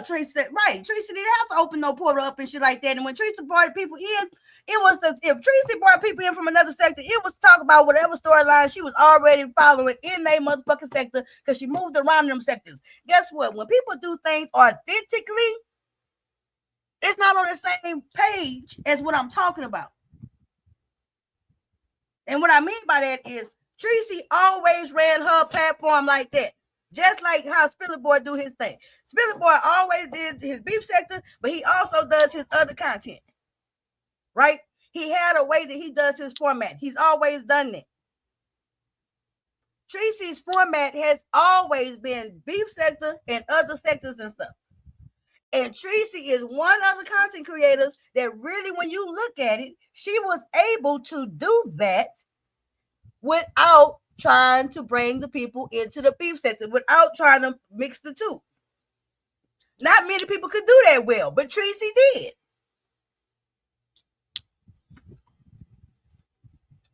Tracy. Right, Tracy didn't have to open no portal up and shit like that. And when Tracy brought people in, it was if Tracy brought people in from another sector, it was to talk about whatever storyline she was already following in their motherfucking sector because she moved around them sectors. Guess what? When people do things authentically, it's not on the same page as what I'm talking about. And what I mean by that is Tracy always ran her platform like that. Just like how Spilly Boy do his thing. Spilly Boy always did his beef sector, but he also does his other content. Right? He had a way that he does his format. He's always done that. Tracy's format has always been beef sector and other sectors and stuff. And Tracy is one of the content creators that really, when you look at it, she was able to do that without trying to bring the people into the beef sector, without trying to mix the two. Not many people could do that well, but Tracy did.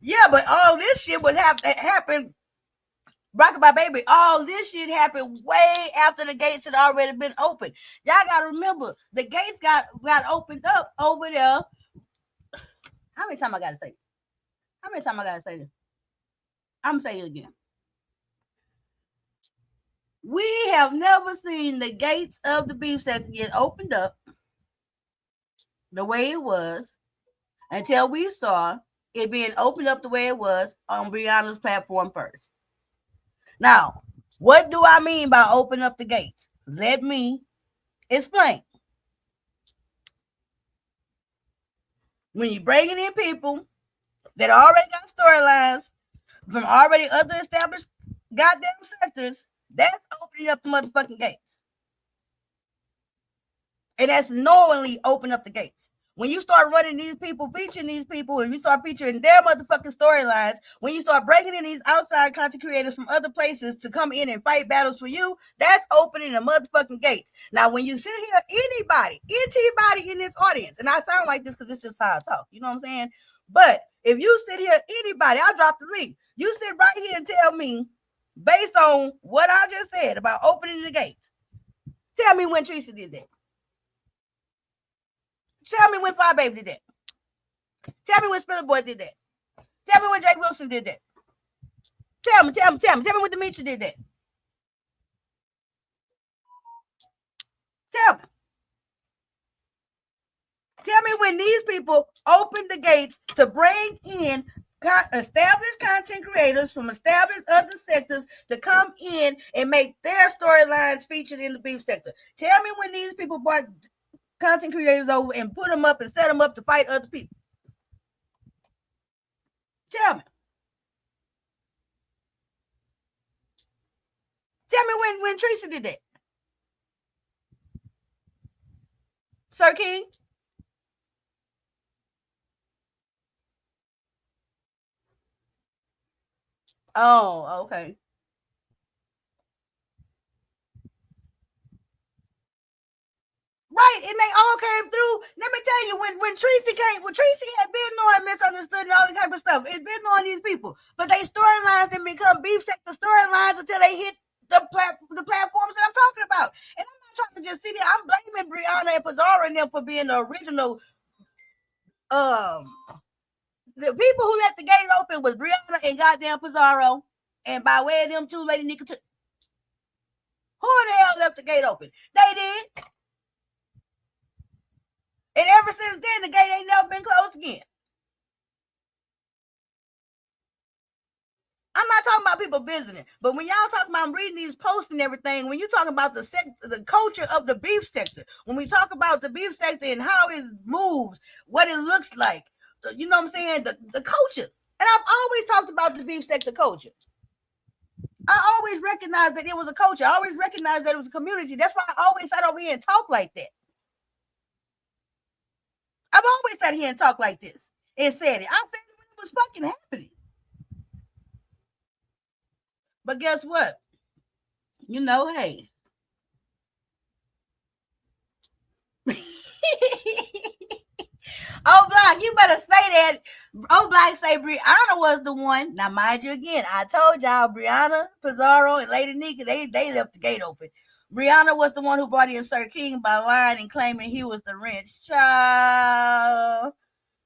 Yeah, but all this shit would have to happen. Rockabye Baby, all this shit happened way after the gates had already been opened. Y'all gotta remember, the gates got opened up over there. How many times I gotta say it? How many times I gotta say this? I'm gonna say it again. We have never seen the gates of the beef sector get opened up the way it was until we saw it being opened up the way it was on Brianna's platform first. Now, what do I mean by open up the gates? Let me explain. When you're bringing in people that already got storylines, from already other established goddamn sectors, that's opening up the motherfucking gates. And that's knowingly open up the gates. When you start running these people, featuring these people, and you start featuring their motherfucking storylines, when you start breaking in these outside content creators from other places to come in and fight battles for you, that's opening the motherfucking gates. Now, when you sit here, anybody in this audience, and I sound like this because it's just how I talk, you know what I'm saying? But if you sit here, anybody, I'll drop the link. You sit right here and tell me, based on what I just said about opening the gates, tell me when Teresa did that. Tell me when Fire Baby did that. Tell me when Spiller Boy did that. Tell me when Jake Wilson did that. Tell me when Demetri did that. Tell me when these people opened the gates to bring in established content creators from established other sectors to come in and make their storylines featured in the beef sector. Tell me when these people brought content creators over and put them up and set them up to fight other people. Tell me. Tell me when Teresa did that. Sir King? Oh, okay. Right, and they all came through. Let me tell you, when Tracy had been knowing misunderstood and all that type of stuff, it's been knowing these people, but they storylines didn't become beef sector storylines until they hit the platforms that I'm talking about. And I'm not trying to just sit here. I'm blaming Brianna and Pizarro and them for being the original. The people who left the gate open was Brianna and goddamn Pizarro, and by way of them two, Lady Nika. Who the hell left the gate open? They did. And ever since then, the gate ain't never been closed again. I'm not talking about people visiting, but when y'all talking about, I'm reading these posts and everything, when you talking about the culture of the beef sector, when we talk about the beef sector and how it moves, what it looks like, you know what I'm saying, the culture. And I've always talked about the beef sector culture. I always recognized that it was a culture. I always recognized that it was a community. That's why I always sat over here and talk like that. I've always sat here and talked like this and said it. I said it when it was fucking happening. But guess what? You know, hey. Oh, Black, you better say that. Oh, Black say Brianna was the one. Now, mind you, again, I told y'all Brianna, Pizarro, and Lady Nika, they left the gate open. Brianna was the one who brought in Sir King by lying and claiming he was the wrench. Child,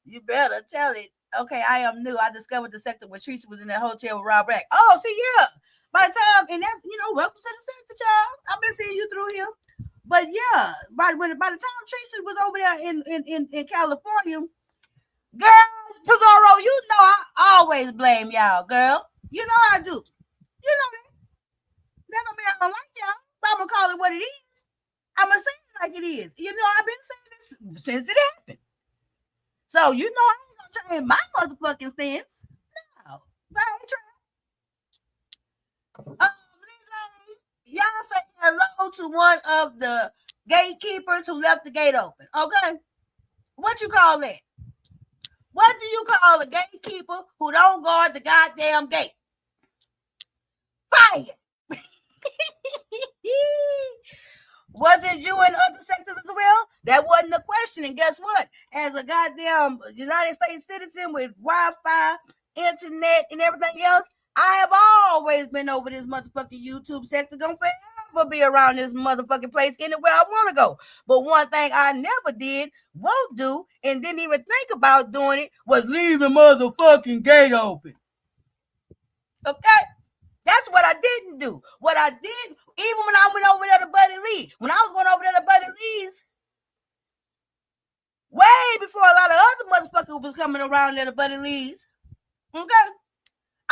you better tell it. Okay, I am new. I discovered the sector when Teresa was in that hotel with Rob Rack. Oh, see, yeah. By the time, and that's, welcome to the sector, child. I've been seeing you through here. But yeah, by the time Teresa was over there in California, girl, Pizarro, you know I always blame y'all, girl. You know I do. You know that. That don't mean I don't like y'all, but I'm gonna call it what it is. I'm gonna say it like it is. I've been saying this since it happened. So I ain't gonna change my motherfucking stance. No, I ain't trying. Y'all say hello to one of the gatekeepers who left the gate open. Okay, what you call that? What do you call a gatekeeper who don't guard the goddamn gate? Fire. Was it you in other sectors as well? That wasn't the question. And guess what? As a goddamn United States citizen with Wi-Fi, internet, and everything else, I have always been over this motherfucking YouTube sector. Gonna forever be around this motherfucking place anywhere I want to go. But one thing I never did, won't do, and didn't even think about doing it was leave the motherfucking gate open. Okay? That's what I didn't do. What I did, even when I went over there to Buddy Lee, when I was going over there to Buddy Lee's, way before a lot of other motherfuckers was coming around there to Buddy Lee's, okay?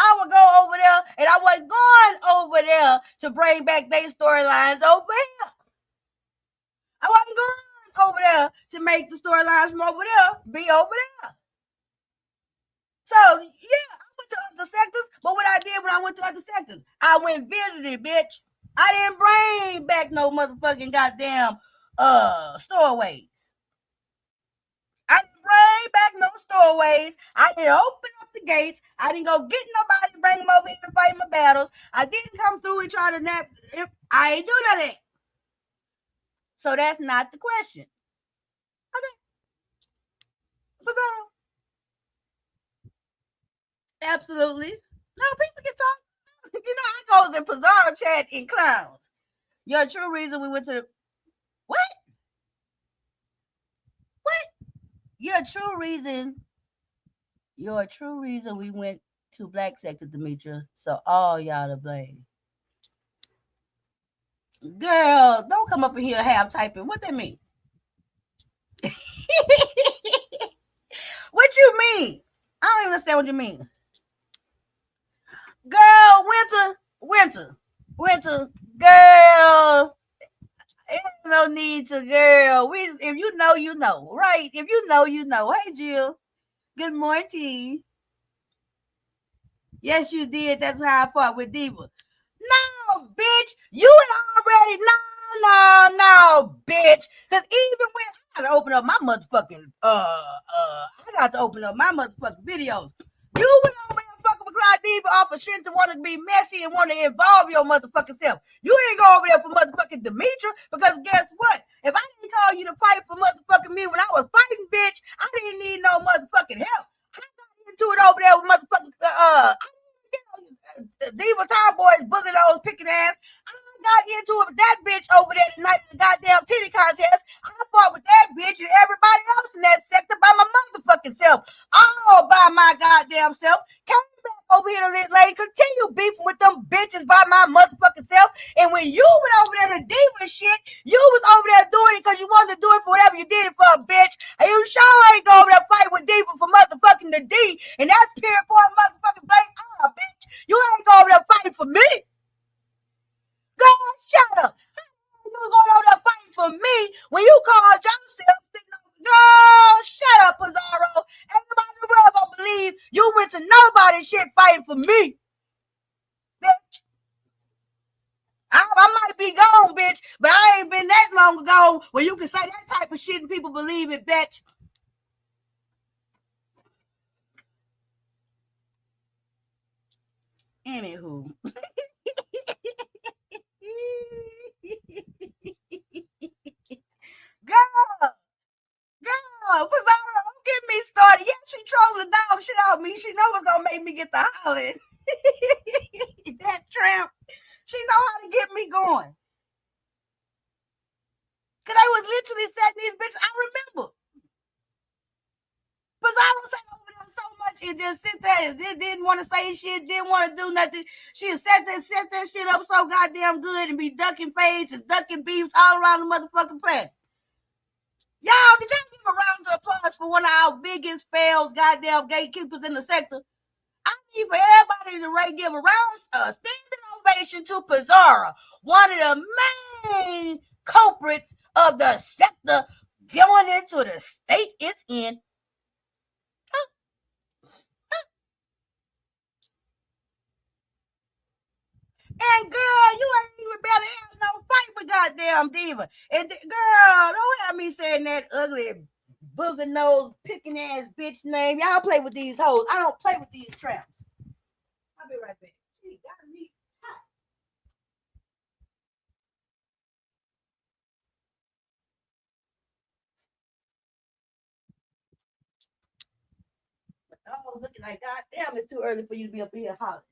I would go over there, and I wasn't going over there to bring back their storylines over here. I wasn't going over there to make the storylines from over there be over there. So, yeah, went to other sectors, but what I did when I went to other sectors, I went visited, bitch. I didn't bring back no motherfucking goddamn stowaways. I didn't bring back no stowaways. I didn't open up the gates. I didn't go get nobody, bring them over here to fight my battles. I didn't come through and try to nap. I ain't do that. So that's not the question. Okay. Bizarro. Absolutely. No, people can talk. You know, I goes in Pizarro chat in clowns. Your true reason we went to the what? What? Your true reason we went to black sector, Demetra. So all y'all to blame. Girl, don't come up in here half typing. What that mean? What you mean? I don't even understand what you mean. Girl, winter, girl. Ain't no need to, girl. If you know, you know, right? If you know, you know. Hey, Jill. Good morning. Yes, you did. That's how I fought with Diva. No, bitch. You had already. No, bitch. Because even when I got to open up my motherfucking videos. You went over there fucking with Clyde Diva off of shit to want to be messy and want to involve your motherfucking self. You ain't go over there for motherfucking Demetra because guess what? If I didn't call you to fight for motherfucking me when I was fighting, bitch, I didn't need no motherfucking help. I got into it over there with motherfucking Diva Tomboys, booger nose, picking ass. I got into it with that bitch over there tonight in the goddamn titty contest. I fought with that bitch and everybody else in that sector by my motherfucking self. All by my goddamn self. Came back over here to Lit Lane, continue beefing with them bitches by my motherfucking self. And when you went over there to Diva shit, you was over there doing it because you wanted to do it for whatever you did it for, bitch. And you sure ain't go over there fight with Diva for motherfucking the D. And that's period for a motherfucking blame. Bitch, you ain't go over there fighting for me. Girl, shut up. You was going over there fighting for me when you called yourself. Girl, shut up, Pizarro. Everybody in the world gonna believe you went to nobody's shit fighting for me. Bitch. I might be gone, bitch, but I ain't been that long ago where you can say that type of shit and people believe it, bitch. Anywho. Girl, Pizarro, don't get me started. Yeah, she trolling the dog shit out of me. She know what's gonna make me get the hollering. That tramp. She know how to get me going. Cause I was literally setting these bitches. I remember. Pizarro sat over there so much and just sit there and didn't want to say shit, didn't want to do nothing. She set that shit up so goddamn good and be ducking fades and ducking beefs all around the motherfucking planet. Y'all, did y'all give a round of applause for one of our biggest failed goddamn gatekeepers in the sector? I need for everybody to give a round standing ovation to Pizarro, one of the main culprits of the sector going into the state it's in. And girl, you ain't even better have no fight with goddamn Diva. And girl, don't have me saying that ugly booger nose picking ass bitch name. Y'all play with these hoes. I don't play with these traps. I'll be right back. She got me hot. Oh, looking like goddamn, it's too early for you to be up here hollering.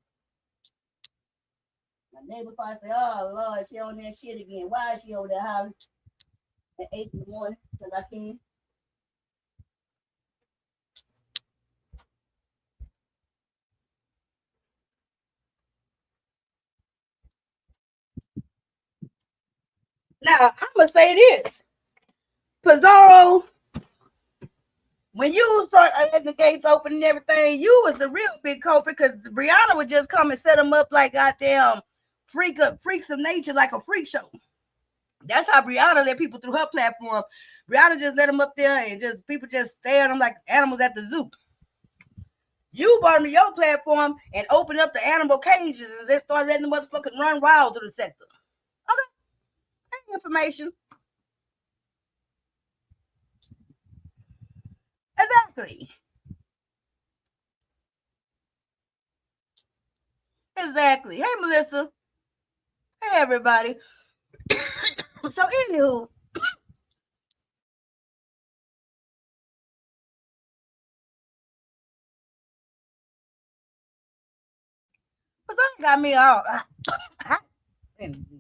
My neighbor probably say, "Oh Lord, she on that shit again. Why is she over there hollering at 8 in the morning? Because I can." Now I'm gonna say this, Pizarro. When you start letting the gates open and everything, you was the real big culprit because Brianna would just come and set them up like goddamn freaks of nature, like a freak show. That's how Brianna let people through her platform. Brianna just let them up there and just people just stare at them like animals at the zoo. You brought them to your platform and open up the animal cages and they start letting the motherfuckers run wild through the sector. Okay. Information. Exactly. Exactly. Hey, Melissa. Hey, everybody. So, anywho, something got me all.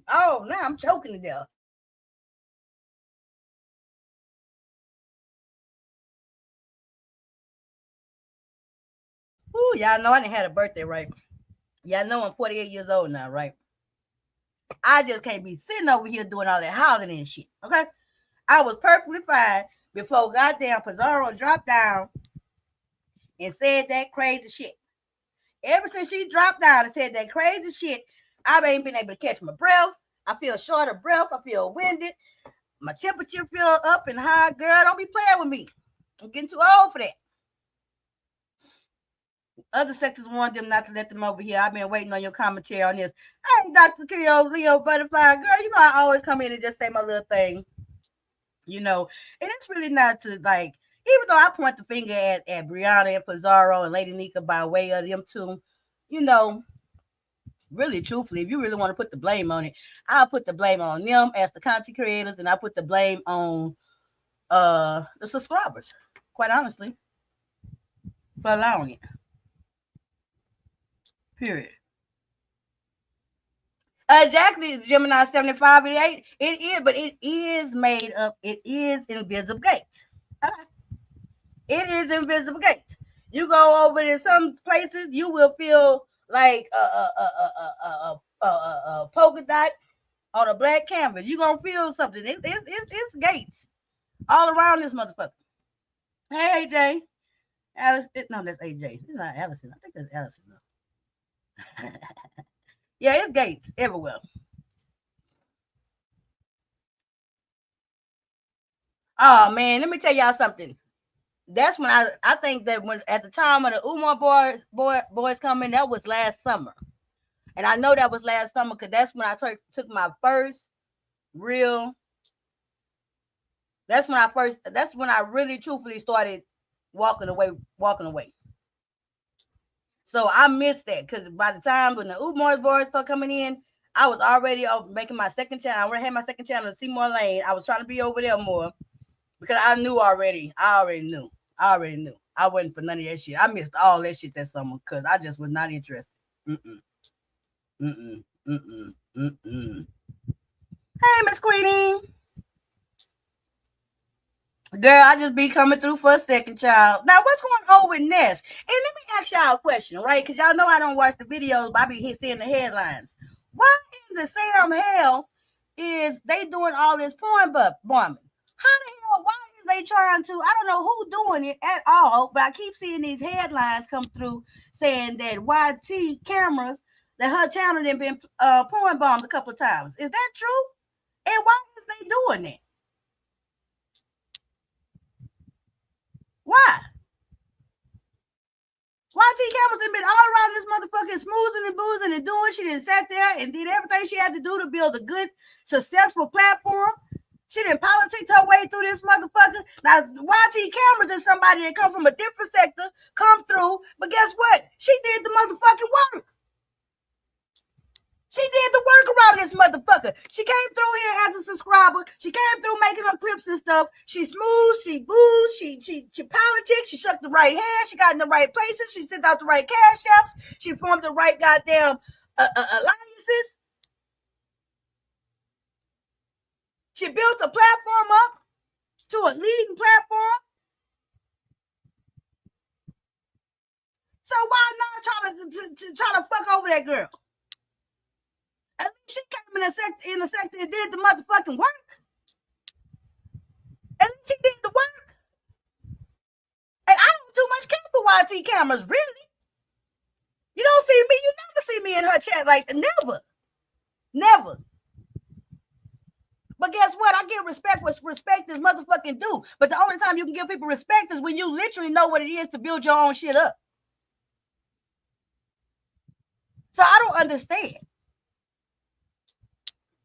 Oh, now I'm choking to death. Ooh, y'all know I didn't had a birthday, right? Y'all know I'm 48 years old now, right? I just can't be sitting over here doing all that hollering and shit. Okay, I was perfectly fine before goddamn Pizarro dropped down and said that crazy shit. Ever since she dropped down and said that crazy shit, I ain't been able to catch my breath. I feel short of breath. I feel winded. My temperature feel up and high. Girl, don't be playing with me. I'm getting too old for that. Other sectors want them not to let them over here. I've been waiting on your commentary on this. Hey, Dr. Creole Leo Butterfly. Girl, you know I always come in and just say my little thing. You know, and it's really not to like, even though I point the finger at Brianna and Pizarro and Lady Nika by way of them two, you know, really truthfully, if you really want to put the blame on it, I'll put the blame on them as the content creators, and I put the blame on the subscribers, quite honestly, for allowing it. Period. Exactly, Gemini 7588. It is, but it is made up. It is invisible gate. It is invisible gate. You go over to some places, you will feel like a polka dot on a black canvas. You gonna feel something. It's gates all around this motherfucker. Hey AJ, Alice. No, that's AJ. It's not Allison. I think that's Allison. Yeah, it's gates everywhere. Oh man, let me tell y'all something. That's when I think that when at the time of the Umar boys coming, that was last summer, and I know that was last summer because that's when I took my first real. That's when I really truthfully started walking away. Walking away. So I missed that because by the time when the Umar boys started coming in, I was already making my second channel. I already had my second channel, Seymour Lane. I was trying to be over there more because I knew already. I already knew. I wasn't for none of that shit. I missed all that shit that summer because I just was not interested. Mm-mm. Mm-mm. Mm-mm. Mm-mm. Hey, Miss Queenie. Girl, I just be coming through for a second, child. Now, what's going on with Ness? And let me ask y'all a question, right? Because y'all know I don't watch the videos, but I be seeing the headlines. Why in the Sam hell is they doing all this porn bombing? How the hell? Why is they trying to? I don't know who doing it at all, but I keep seeing these headlines come through saying that YT cameras that her channel had been porn bombed a couple of times. Is that true? And why is they doing it? Why? YT cameras have been all around this motherfucker, smoozing and boozing and doing. She didn't sat there and did everything she had to do to build a good, successful platform. She didn't politic her way through this motherfucker. Now, YT cameras is somebody that come from a different sector, come through, but guess what? She did the motherfucking work. She did the work around this motherfucker. She came through here as a subscriber. She came through making her clips and stuff. She smooth, she booed, she politics, she shook the right hand, she got in the right places, she sent out the right cash apps, she formed the right goddamn alliances. She built a platform up to a leading platform. So why not try to fuck over that girl? At least she came in the sector and did the motherfucking work. At least she did the work. And I don't too much care for YT cameras, really. You don't see me, you never see me in her chat like that. Never. Never. But guess what? I give respect what respect is motherfucking due. But the only time you can give people respect is when you literally know what it is to build your own shit up. So I don't understand.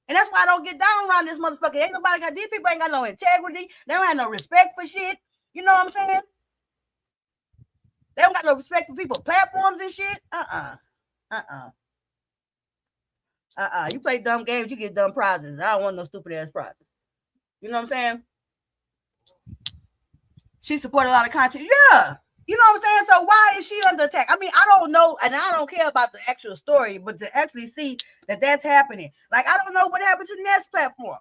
And that's why I don't get down around this motherfucker. Ain't nobody got, these people ain't got no integrity. They don't have no respect for shit. You know what I'm saying? They don't got no respect for people, platforms and shit. You play dumb games, you get dumb prizes. I don't want no stupid ass prizes. You know what I'm saying? She support a lot of content. Yeah. You know what I'm saying? So why is she under attack? I mean, I don't know, and I don't care about the actual story, but to actually see that that's happening. Like, I don't know what happened to Ness platform.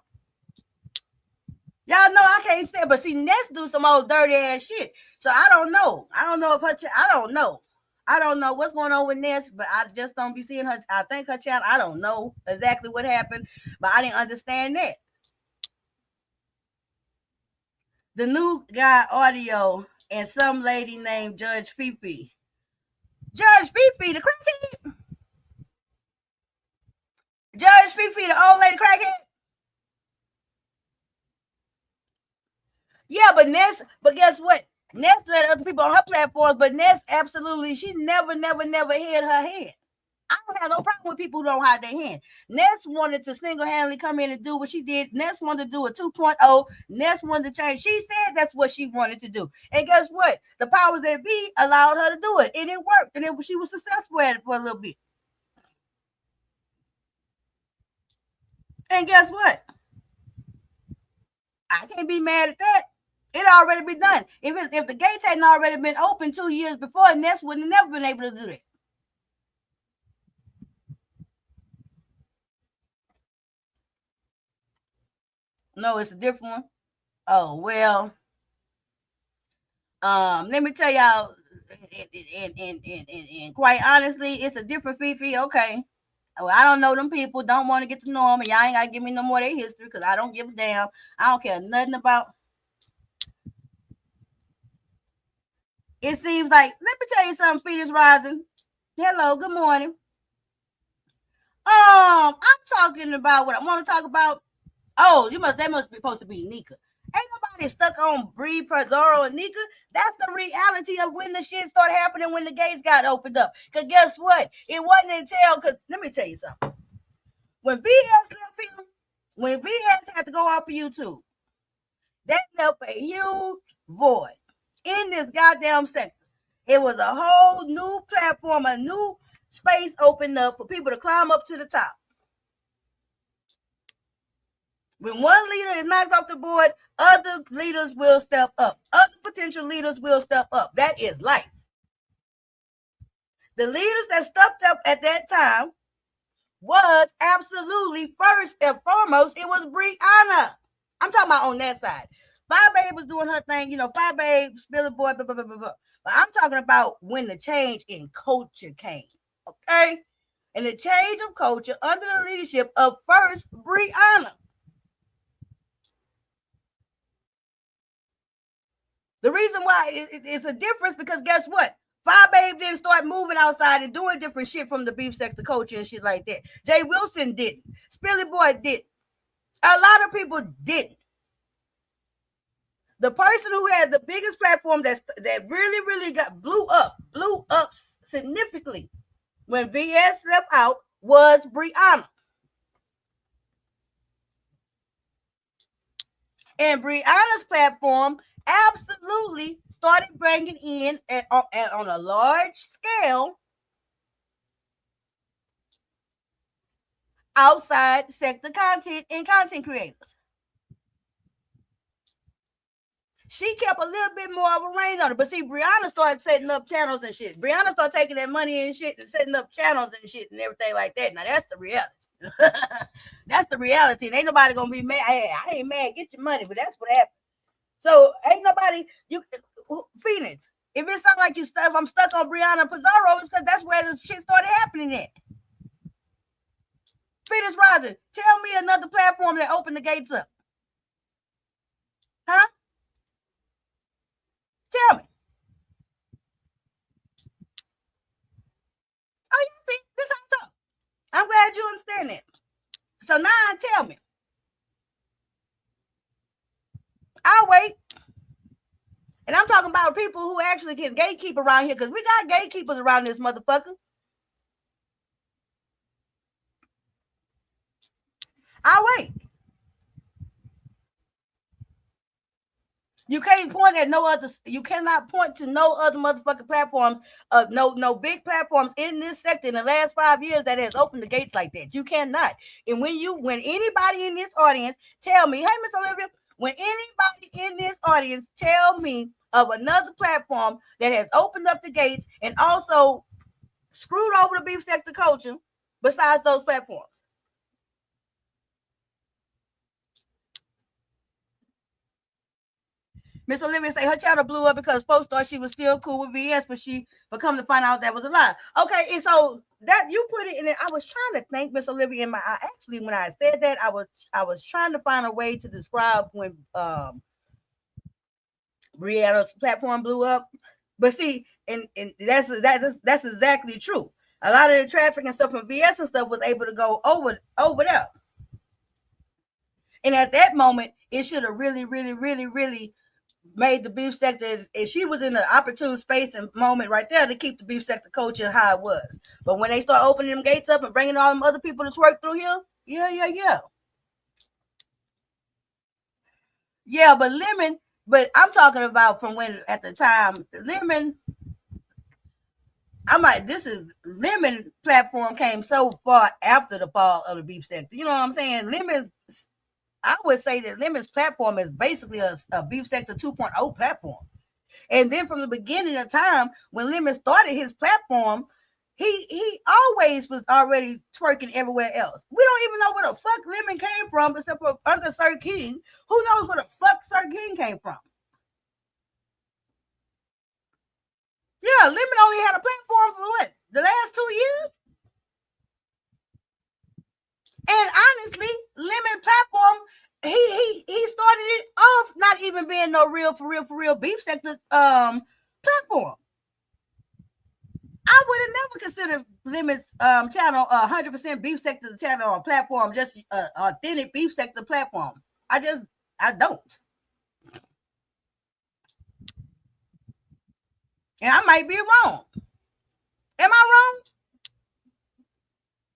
Y'all know I can't say, but see, Ness do some old dirty ass shit. So I don't know. I don't know if her, I don't know. I don't know what's going on with Ness, but I just don't be seeing her. I think her channel, I don't know exactly what happened, but I didn't understand that. The new guy audio and some lady named Judge Fifi. Judge Fifi, the crackhead. Judge Fifi, the old lady crackhead. Yeah, but Ness, but guess what? Ness let other people on her platforms, but Ness absolutely, she never hid her hand. I don't have no problem with people who don't hide their hand. Ness wanted to single-handedly come in and do what she did. Ness wanted to do a 2.0. Ness wanted to change. She said that's what she wanted to do. And guess what? The powers that be allowed her to do it. And it worked. And she was successful at it for a little bit. And guess what? I can't be mad at that. It already been done. If the gates hadn't already been open 2 years before, Ness would have never been able to do that. No, it's a different one. Oh, well. Let me tell y'all, and quite honestly, it's a different Fifi. Okay. Well, I don't know them people, don't want to get to know them, and y'all ain't got to give me no more of their history because I don't give a damn. I don't care nothing about. It seems like, let me tell you something, Phoenix Rising. Hello, good morning. I'm talking about what I want to talk about. Oh, they must be supposed to be Nika. Ain't nobody stuck on Bree, Pizarro, and Nika. That's the reality of when the shit started happening when the gates got opened up. Because guess what? It wasn't until, because let me tell you something. When VS left here, when VS had to go off of YouTube, that left a huge void in this goddamn sector. It was a whole new platform, a new space opened up for people to climb up to the top. When one leader is knocked off the board, other leaders will step up. Other potential leaders will step up. That is life. The leaders that stepped up at that time was absolutely first and foremost, it was Brianna. I'm talking about on that side. Five Babe was doing her thing, Five Babe, Spiller Boy, blah, blah, blah, blah, blah. But I'm talking about when the change in culture came, okay? And the change of culture under the leadership of first Brianna. The reason why it's a difference because guess what? Five Babe didn't start moving outside and doing different shit from the beef sector culture and shit like that. Jay Wilson didn't. Spilly Boy didn't. A lot of people didn't. The person who had the biggest platform that really blew up significantly when VS left out was Brianna. And Brianna's platform absolutely started bringing in on a large scale outside sector content and content creators. She kept a little bit more of a reign on it. But see, Brianna started setting up channels and shit. Brianna started taking that money and shit and setting up channels and shit and everything like that. Now, that's the reality. That's the reality. And ain't nobody going to be mad. Hey, I ain't mad. Get your money. But that's what happened. So, ain't nobody, Phoenix, if it sounds like if I'm stuck on Brianna Pizarro, it's because that's where the shit started happening at. Phoenix Rising, tell me another platform that opened the gates up. Huh? Tell me. Oh, you see, this how I talk. I'm glad you understand that. So now tell me. I'll wait. And I'm talking about people who actually can gatekeep around here because we got gatekeepers around this motherfucker. I'll wait. You can't point at no other. You cannot point to no other motherfucking platforms. No big platforms in this sector in the last 5 years that has opened the gates like that. You cannot. And when anybody in this audience tell me, hey, Miss Olivia, when anybody in this audience tell me of another platform that has opened up the gates and also screwed over the beef sector culture besides those platforms. Miss Olivia say her channel blew up because folks thought she was still cool with BS, but she come to find out that was a lie. Okay, and so that you put it in it. I was trying to thank Miss Olivia in my actually when I said that I was trying to find a way to describe when Brianna's platform blew up. But see, and that's exactly true. A lot of the traffic and stuff from BS and stuff was able to go over there. And at that moment, it should have really made the beef sector, and she was in an opportune space and moment right there to keep the beef sector culture how it was. But when they start opening them gates up and bringing all them other people to twerk through here, yeah. But I'm talking about from when at the time Lemon. I'm like, this is Lemon platform came so far after the fall of the beef sector. You know what I'm saying? I would say that Lemon's platform is basically a beef sector 2.0 platform. And then from the beginning of time, when Lemon started his platform, he always was already twerking everywhere else. We don't even know where the fuck Lemon came from, except for under Sir King. Who knows where the fuck Sir King came from? Yeah, Lemon only had a platform for what? The last 2 years? And honestly, Lemon platform, he started it off not even being no real for real beef sector platform. I would have never considered Lemon's channel 100% beef sector channel or platform, just authentic beef sector platform. I don't. And I might be wrong. Am I wrong?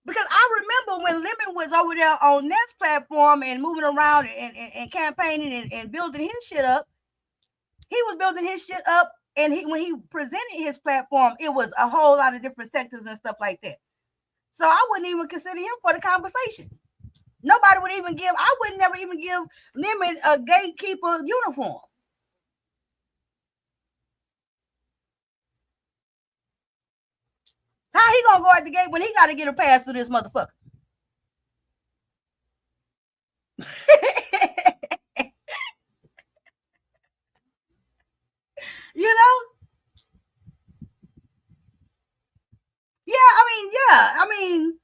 Because I remember when Lemon was over there on Nets platform and moving around and campaigning and building his shit up, he was building his shit up. And when he presented his platform, it was a whole lot of different sectors and stuff like that. So I wouldn't even consider him for the conversation. Nobody would even give, I would never even give Lemon a gatekeeper uniform. How he gonna go at the gate when he got to get a pass through this motherfucker? You know? I mean,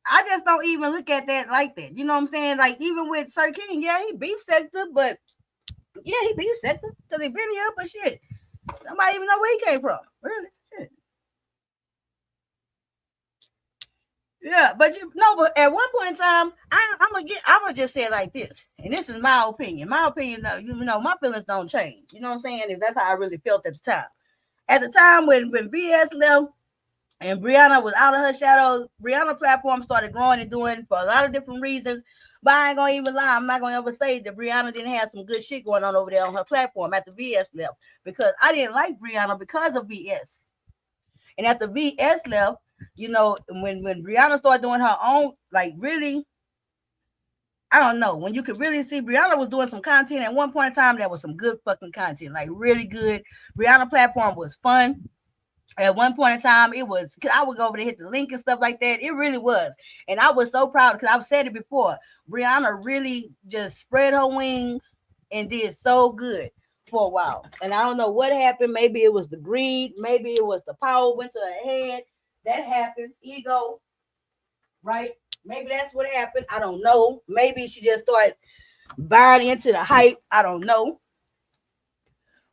I just don't even look at that like that. You know what I'm saying? Like even with Sir King, yeah, he beef sector, but yeah, he beef sector because he been here, but shit, nobody even know where he came from. Really, shit. Yeah, but but at one point in time, I'm gonna just say it like this, and this is my opinion. My opinion, my feelings don't change. You know what I'm saying? If that's how I really felt at the time. At the time when BS left and Brianna was out of her shadow, Brianna platform started growing and doing for a lot of different reasons. But I ain't gonna even lie. I'm not gonna ever say that Brianna didn't have some good shit going on over there on her platform after VS left, because I didn't like Brianna because of VS. And after VS left, when Brianna started doing her own, like really, I don't know, when you could really see Brianna was doing some content at one point in time that was some good fucking content, like really good. Brianna platform was fun. At one point in time, it was, because I would go over to hit the link and stuff like that. It really was. And I was so proud because I've said it before. Brianna really just spread her wings and did so good for a while. And I don't know what happened. Maybe it was the greed. Maybe it was the power went to her head. That happens. Ego. Right? Maybe that's what happened. I don't know. Maybe she just started buying into the hype. I don't know.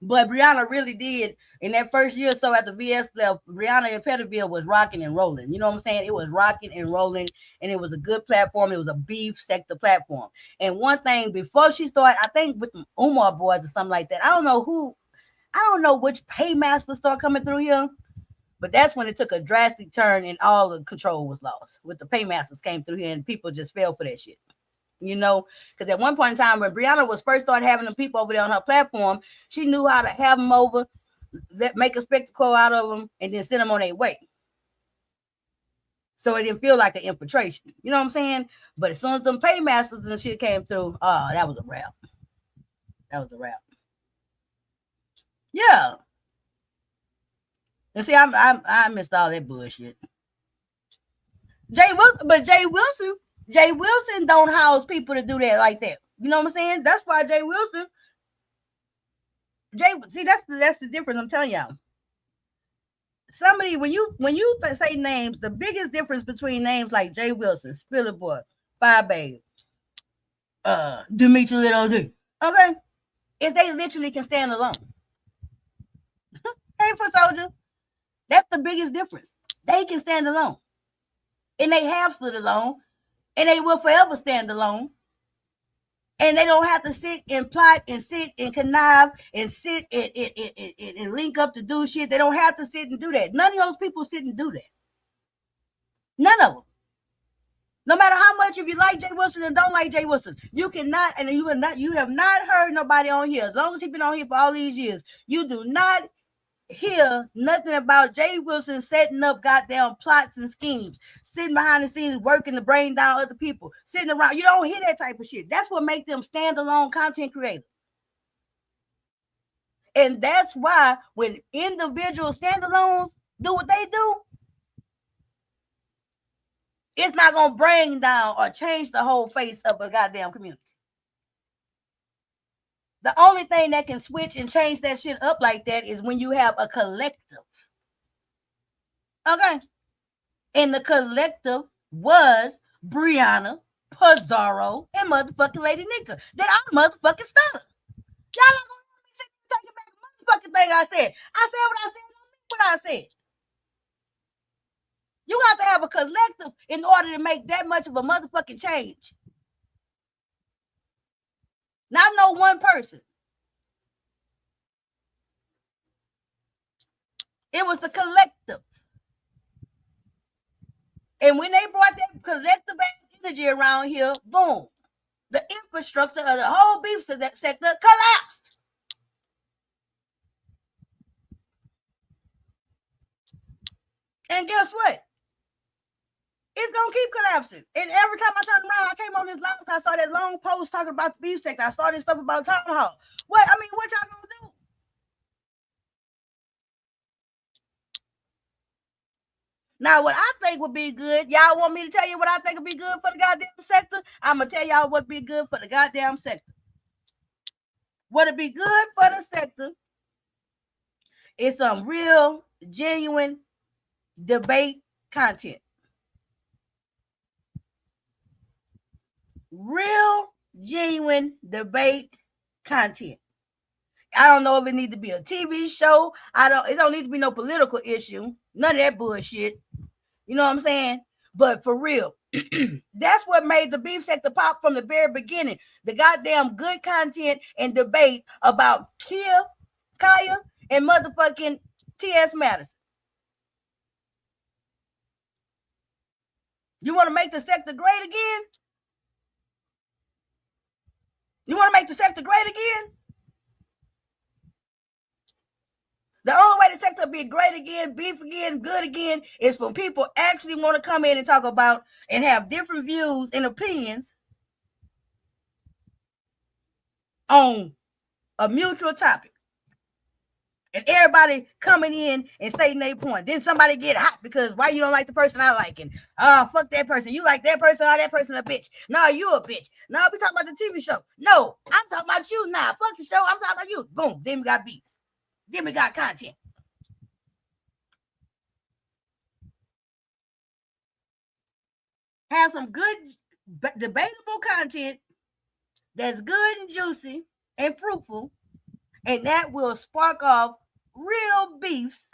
But Brianna really did. In that first year or so after VS left, Brianna and Petterville was rocking and rolling. You know what I'm saying? It was rocking and rolling, and it was a good platform. It was a beef sector platform. And one thing, before she started, I think with the Umar boys or something like that, I don't know which paymaster started coming through here, But that's when it took a drastic turn and all the control was lost. With the paymasters came through here and people just fell for that shit. You know, because at one point in time when Brianna was first started having the people over there on her platform, she knew how to have them over, make a spectacle out of them, and then send them on their way. So it didn't feel like an infiltration. You know what I'm saying? But as soon as them paymasters and shit came through, oh, that was a wrap. That was a wrap. Yeah. And see, I missed all that bullshit. Jay Wilson don't house people to do that like that. You know what I'm saying? That's why Jay Wilson. See, that's the difference. I'm telling y'all. Somebody when you say names, the biggest difference between names like Jay Wilson, Spiller Boy, Five Babe, Demetri Little D, okay, is they literally can stand alone. Hey, for soldier, that's the biggest difference. They can stand alone, and they have stood alone, and they will forever stand alone. And they don't have to sit and plot and sit and connive and sit and link up to do shit. They don't have to sit and do that. None of those people sit and do that. None of them. No matter how much if you like Jay Wilson and don't like Jay Wilson, you cannot, and you have not heard nobody on here. As long as he's been on here for all these years, you do not hear nothing about Jay Wilson setting up goddamn plots and schemes, sitting behind the scenes working to bring down other people, sitting around. You don't hear that type of shit. That's what makes them standalone content creators. And that's why when individual standalones do what they do, it's not going to bring down or change the whole face of a goddamn community. The only thing that can switch and change that shit up like that is when you have a collective. Okay. And the collective was Brianna, Pizarro, and motherfucking Lady Nika. That I motherfucking started. Y'all not gonna let me sit and take it back the motherfucking thing I said. I said what I said, what I said. You have to have a collective in order to make that much of a motherfucking change. Not no one person. It was a collective. And when they brought that collective energy around here, boom, the infrastructure of the whole beef sector collapsed. And guess what? It's gonna keep collapsing. And every time I turned around, I came on this live, I saw that long post talking about the beef sector. I saw this stuff about town hall. What y'all gonna do? Now, what I think would be good, y'all want me to tell you what I think would be good for the goddamn sector? I'm gonna tell y'all what would be good for the goddamn sector. What would be good for the sector is some real, genuine debate content. Real, genuine debate content. I don't know if it needs to be a TV show. It don't need to be no political issue. None of that bullshit. You know what I'm saying? But for real, that's what made the beef sector pop from the very beginning. The goddamn good content and debate about Kaya and motherfucking T.S. Madison. You want to make the sector great again? You want to make the sector great again? The only way the sector will be great again, beef again, good again, is when people actually want to come in and talk about and have different views and opinions on a mutual topic. And everybody coming in and stating their point. Then somebody get hot because why you don't like the person I like? And fuck that person. You like that person or that person a bitch. No, you a bitch. No, we talking about the TV show. No, I'm talking about you now. Fuck the show. I'm talking about you. Boom. Then we got beef. Then we got content. Have some good debatable content that's good and juicy and fruitful, and that will spark off real beefs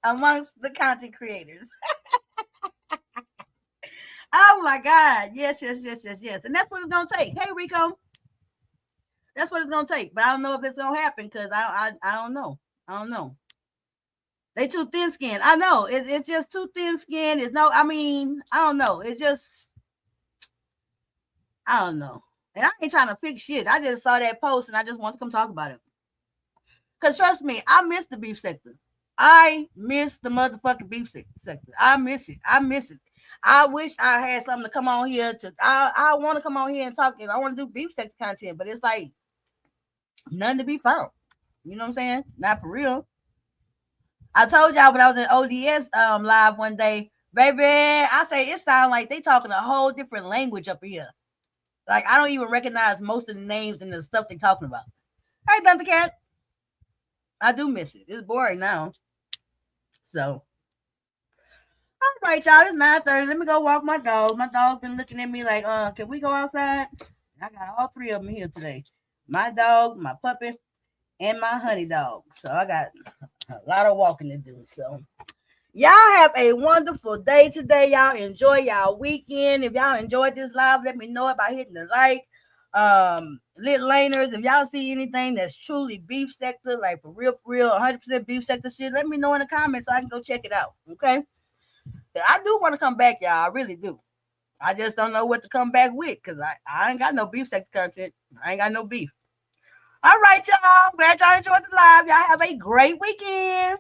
amongst the content creators. Oh my God. Yes. And that's what it's going to take. Hey, Rico. That's what it's going to take. But I don't know if it's going to happen because I don't know. They too thin skinned. I know. It's just too thin skinned. It's no, I mean, I don't know. It's just, I don't know. And I ain't trying to fix shit. I just saw that post and I just want to come talk about it. Because trust me, I miss the beef sector. I miss the motherfucking beef sector. I miss it. I miss it. I wish I had something to come on here to. I want to come on here and talk. And I want to do beef sector content, but it's like none to be found. You know what I'm saying? Not for real. I told y'all when I was in ODS live one day, baby, I say it sounds like they talking a whole different language up here. Like I don't even recognize most of the names and the stuff they talking about. Hey, Thundercat. I do miss it. It's boring now. So, all right, y'all. It's 9:30. Let me go walk my dog. My dog's been looking at me like, can we go outside? I got all three of them here today. My dog, my puppy, and my honey dog. So I got a lot of walking to do. So y'all have a wonderful day today. Y'all enjoy y'all weekend. If y'all enjoyed this live, let me know it by hitting the like. Lit laners, if y'all see anything that's truly beef sector, like for real 100% beef sector shit, let me know in the comments so I can go check it out. Okay, I do want to come back, y'all. I really do. I just don't know what to come back with because I ain't got no beef sector content. I ain't got no beef. All right, y'all. Glad y'all enjoyed the live. Y'all have a great weekend.